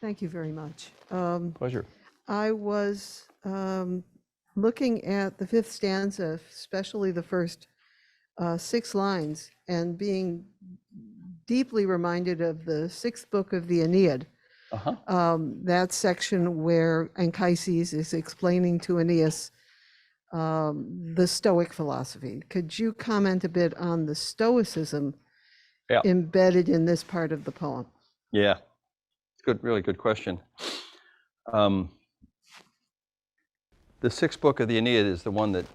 Thank you very much. Pleasure. I was looking at the fifth stanza, especially the first 6 lines, and being deeply reminded of the 6th book of the Aeneid. That section where Anchises is explaining to Aeneas the Stoic philosophy. Could you comment a bit on the Stoicism embedded in this part of the poem? Yeah, good, really good question. The 6th book of the Aeneid is the one that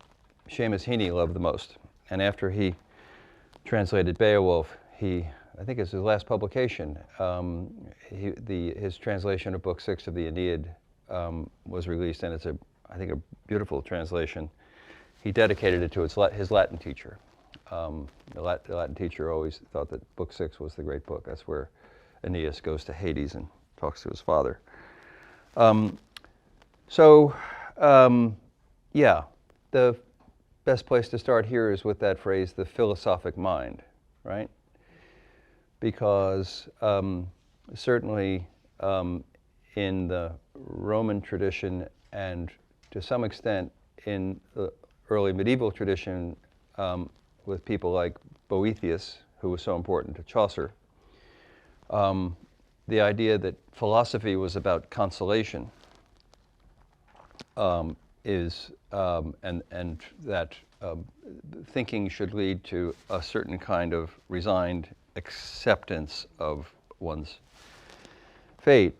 Seamus Heaney loved the most. And after he translated Beowulf, I think it's his last publication, his translation of Book 6 of the Aeneid was released, and it's I think a beautiful translation. He dedicated it to his Latin teacher. The Latin teacher always thought that Book 6 was the great book. That's where Aeneas goes to Hades and talks to his father. Yeah, the best place to start here is with that phrase, the philosophic mind, right? Because certainly in the Roman tradition and to some extent in the early medieval tradition with people like Boethius, who was so important to Chaucer, the idea that philosophy was about consolation and that thinking should lead to a certain kind of resigned acceptance of one's fate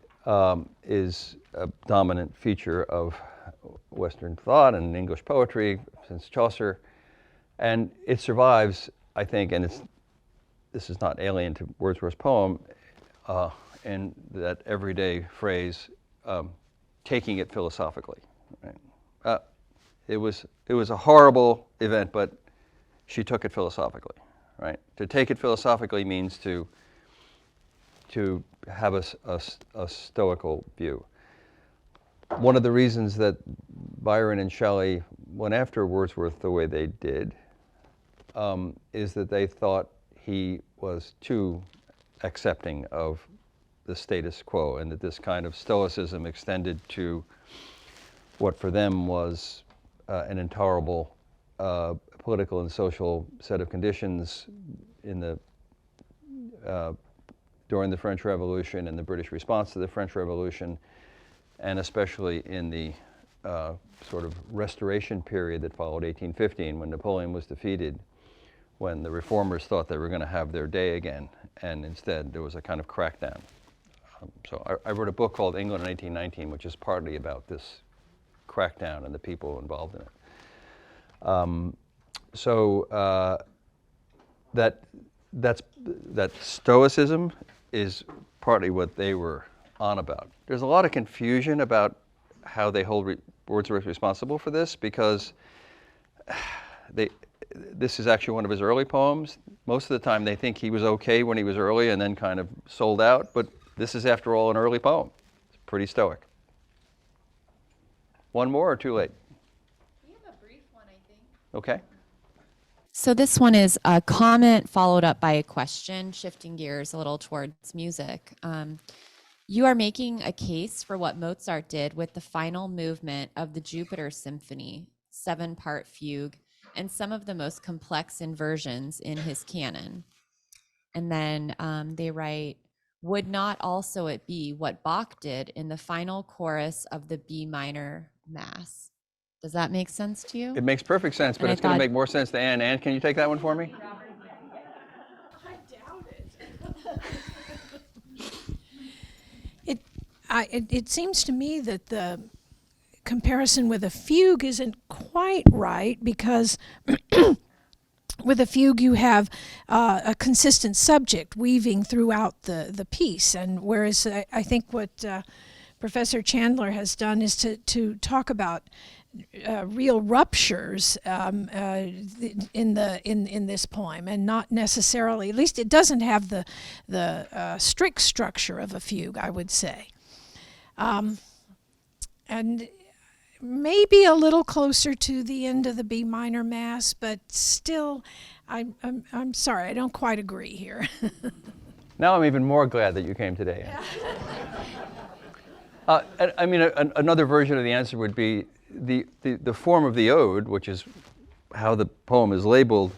is a dominant feature of Western thought and English poetry since Chaucer. And it survives, I think, and this is not alien to Wordsworth's poem, in that everyday phrase, taking it philosophically. Right? It was a horrible event, but she took it philosophically. Right? To take it philosophically means to have a stoical view. One of the reasons that Byron and Shelley went after Wordsworth the way they did is that they thought he was too accepting of the status quo, and that this kind of stoicism extended to what for them was an intolerable political and social set of conditions in during the French Revolution and the British response to the French Revolution, and especially in the sort of restoration period that followed 1815, when Napoleon was defeated, when the reformers thought they were going to have their day again, and instead there was a kind of crackdown. So I wrote a book called England in 1819, which is partly about this crackdown and the people involved in it. That stoicism is partly what they were on about. There's a lot of confusion about how they hold Wordsworth responsible for this, because this is actually one of his early poems. Most of the time they think he was okay when he was early and then kind of sold out, but this is, after all, an early poem. It's pretty stoic. One more or too late? We have a brief one, I think. Okay. So this one is a comment followed up by a question, shifting gears a little towards music. You are making a case for what Mozart did with the final movement of the Jupiter Symphony, 7-part fugue, and some of the most complex inversions in his canon. And then they write, would not also it be what Bach did in the final chorus of the B minor Mass? Does that make sense to you? It makes perfect sense, but And I it's going to thought- make more sense to Anne. Anne, can you take that one for me? It seems to me that the comparison with a fugue isn't quite right, because with a fugue you have a consistent subject weaving throughout the piece, and whereas I think what Professor Chandler has done is to talk about real ruptures in this poem, and not necessarily, at least it doesn't have the strict structure of a fugue, I would say. And maybe a little closer to the end of the B minor Mass, but still, I'm sorry, I don't quite agree here. Now I'm even more glad that you came today, Anne. I mean, another version of the answer would be the form of the ode, which is how the poem is labeled,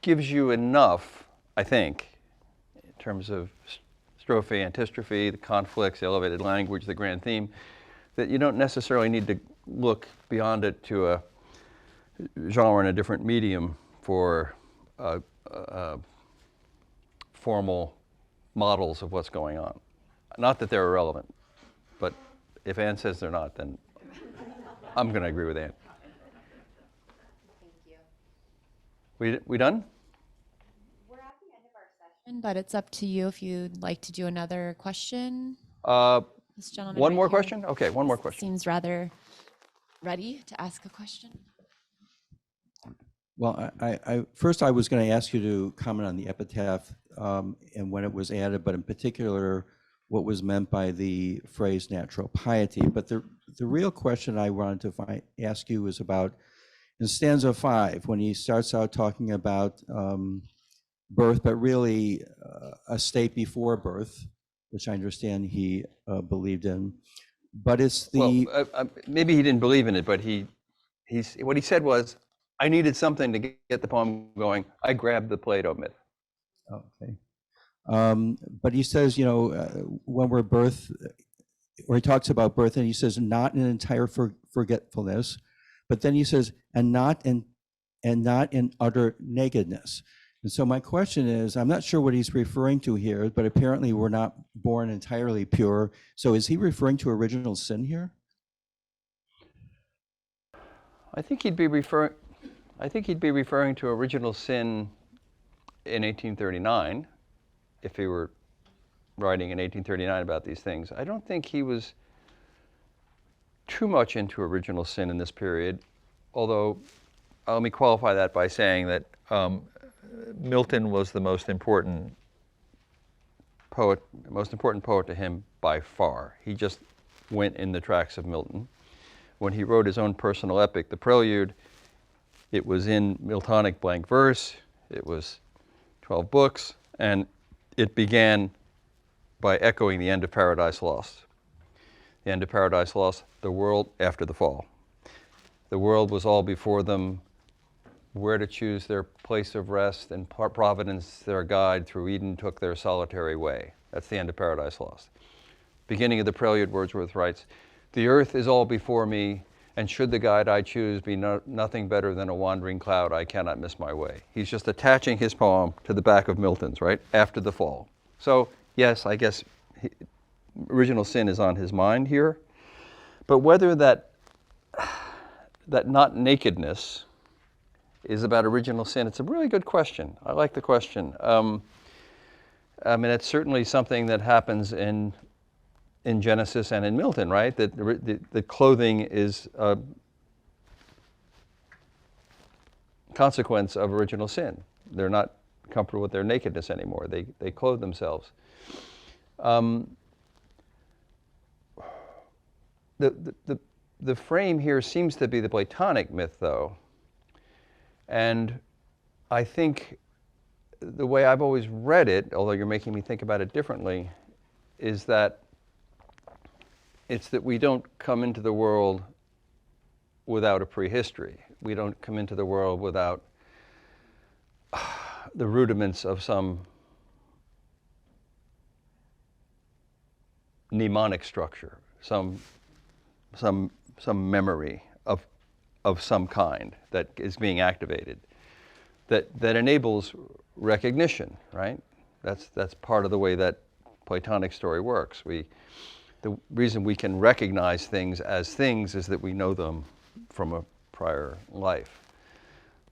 gives you enough, I think, in terms of strophe, antistrophe, the conflicts, the elevated language, the grand theme, that you don't necessarily need to look beyond it to a genre in a different medium for formal models of what's going on. Not that they're irrelevant, but if Anne says they're not, then I'm going to agree with Anne. Thank you. We done? We're at the end of our session, but it's up to you if you'd like to do another question. This gentleman One right more here question? Okay, one more question. seems rather ready to ask a question. Well, first I was going to ask you to comment on the epitaph and when it was added, but in particular, what was meant by the phrase natural piety. But the real question I wanted to ask you was about in stanza 5, when he starts out talking about birth, but really a state before birth, which I understand he believed in. But it's the... Well, maybe he didn't believe in it, but what he said was, I needed something to get the poem going. I grabbed the Plato myth. Okay. But he says, when we're birth, or he talks about birth, and he says, not in entire forgetfulness, but then he says, and not in utter nakedness. And so my question is, I'm not sure what he's referring to here, but apparently we're not born entirely pure. So is he referring to original sin here? I think he'd be referring to original sin in 1839, if he were writing in 1839 about these things. I don't think he was too much into original sin in this period, although let me qualify that by saying that Milton was the most important poet to him by far. He just went in the tracks of Milton. When he wrote his own personal epic, The Prelude, it was in Miltonic blank verse. It was 12 books, and it began by echoing the end of Paradise Lost. The end of Paradise Lost, the world after the fall. The world was all before them, where to choose their place of rest, and Providence, their guide, through Eden took their solitary way. That's the end of Paradise Lost. Beginning of the Prelude, Wordsworth writes, the earth is all before me, and should the guide I choose be nothing better than a wandering cloud, I cannot miss my way. He's just attaching his poem to the back of Milton's, right, after the fall. So, yes, I guess original sin is on his mind here. But whether that not nakedness is about original sin, it's a really good question. I like the question. I mean, it's certainly something that happens in Genesis and in Milton, right? That the clothing is a consequence of original sin. They're not comfortable with their nakedness anymore. They clothe themselves. The frame here seems to be the Platonic myth, though. And I think the way I've always read it, although you're making me think about it differently, is that it's that we don't come into the world without a prehistory. We don't come into the world without the rudiments of some mnemonic structure, some memory of some kind that is being activated, that enables recognition, right? That's part of the way that Platonic story works. The reason we can recognize things as things is that we know them from a prior life.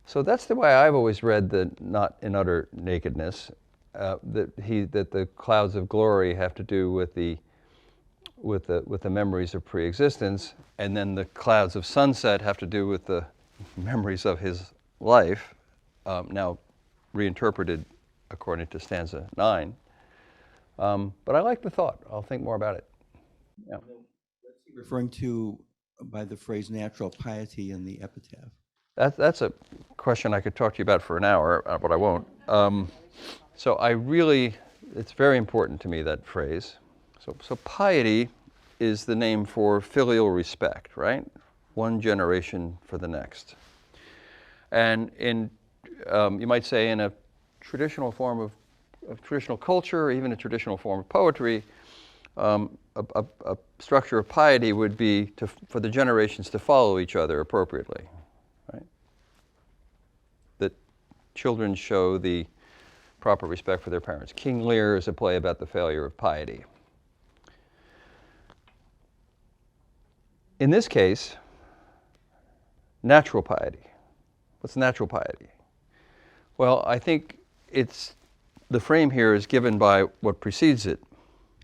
So that's the way I've always read the not in utter nakedness, that the clouds of glory have to do with the memories of pre-existence, and then the clouds of sunset have to do with the memories of his life, now reinterpreted according to stanza 9. But I like the thought. I'll think more about it. Yeah. Referring to by the phrase natural piety in the epitaph. That's a question I could talk to you about for an hour, but I won't. So it's very important to me, that phrase. So piety is the name for filial respect, right? One generation for the next. And you might say in a traditional form of traditional culture, or even a traditional form of poetry, a structure of piety would be for the generations to follow each other appropriately, right? That children show the proper respect for their parents. King Lear is a play about the failure of piety. In this case, natural piety. What's natural piety? Well, I think the frame here is given by what precedes it.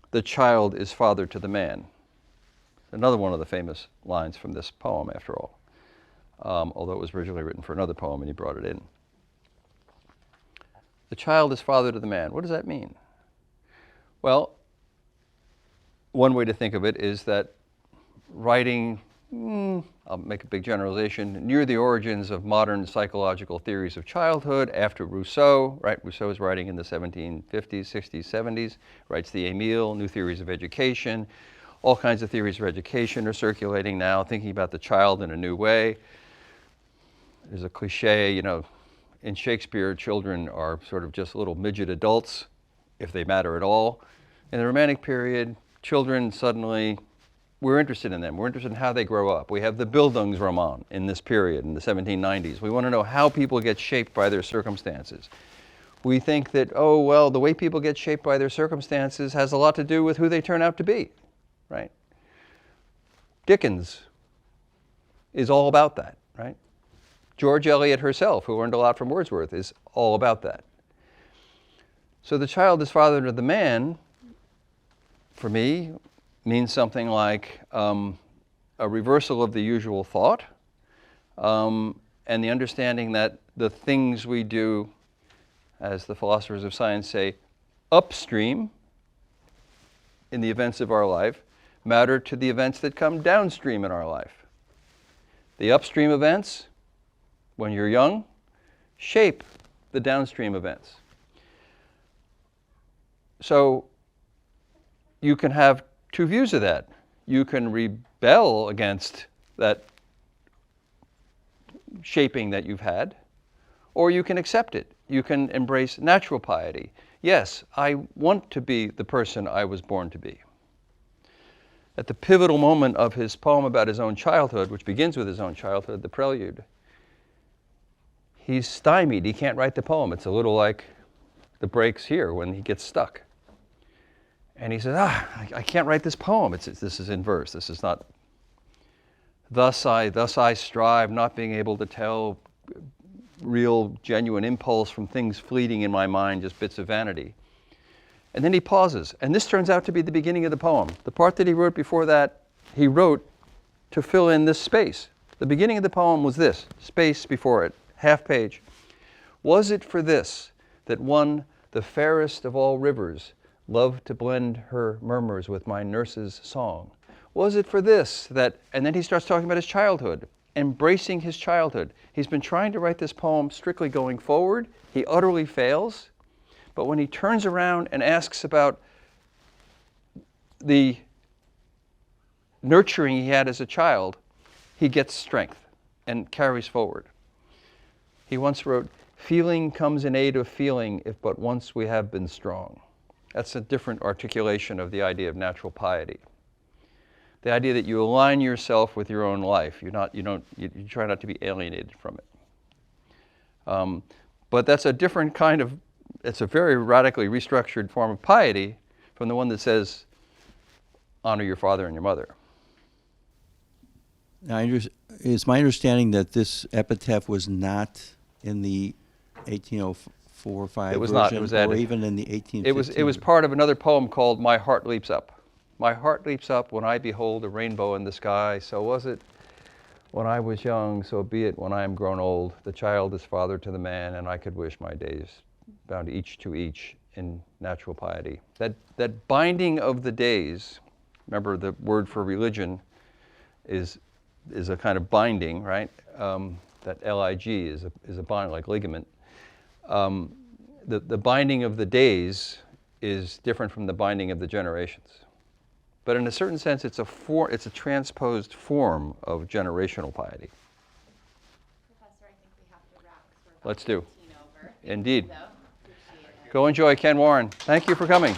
The child is father to the man. Another one of the famous lines from this poem, after all, although it was originally written for another poem and he brought it in. The child is father to the man. What does that mean? Well, one way to think of it is that writing, I'll make a big generalization, near the origins of modern psychological theories of childhood, after Rousseau, right? Rousseau is writing in the 1750s, 60s, 70s, writes the Emile, New Theories of Education. All kinds of theories of education are circulating now, thinking about the child in a new way. There's a cliche, in Shakespeare, children are sort of just little midget adults, if they matter at all. In the Romantic period, children suddenly, we're interested in them. We're interested in how they grow up. We have the Bildungsroman in this period, in the 1790s. We want to know how people get shaped by their circumstances. We think that, the way people get shaped by their circumstances has a lot to do with who they turn out to be, right? Dickens is all about that, right? George Eliot herself, who learned a lot from Wordsworth, is all about that. So the child is father to the man, for me, means something like a reversal of the usual thought, and the understanding that the things we do, as the philosophers of science say, upstream in the events of our life, matter to the events that come downstream in our life. The upstream events, when you're young, shape the downstream events. So you can have two views of that. You can rebel against that shaping that you've had, or you can accept it. You can embrace natural piety. Yes, I want to be the person I was born to be. At the pivotal moment of his poem about his own childhood, which begins with his own childhood, the prelude, he's stymied. He can't write the poem. It's a little like the breaks here when he gets stuck. And he says, I can't write this poem. This is in verse. This is not. Thus I strive, not being able to tell real, genuine impulse from things fleeting in my mind, just bits of vanity. And then he pauses. And this turns out to be the beginning of the poem. The part that he wrote before that, he wrote to fill in this space. The beginning of the poem was this, space before it, half page. Was it for this that one, the fairest of all rivers, loved to blend her murmurs with my nurse's song? Was it for this that, and then he starts talking about his childhood. embracing his childhood. He's been trying to write this poem strictly going forward. He utterly fails. But when he turns around and asks about the nurturing he had as a child, he gets strength and carries forward. He once wrote, "Feeling comes in aid of feeling if but once we have been strong." That's a different articulation of the idea of natural piety. The idea that you align yourself with your own life. You try not to be alienated from it. But that's a different kind of, it's a very radically restructured form of piety from the one that says, honor your father and your mother. Now, it's my understanding that this epitaph was not in the 1804 or 5 It was version, not. It was added. or even in the 1815. It was part of another poem called My Heart Leaps Up. My heart leaps up when I behold a rainbow in the sky. So was it when I was young, so be it when I am grown old. The child is father to the man, and I could wish my days bound each to each in natural piety. That binding of the days, remember the word for religion is a kind of binding, right? That L-I-G is a bond, like ligament. The binding of the days is different from the binding of the generations. But in a certain sense, it's a transposed form of generational piety. Professor, I think we have to wrap 'cause we're about Let's do. 15 over. Indeed. So, appreciate it. Go enjoy Ken Warren. Thank you for coming.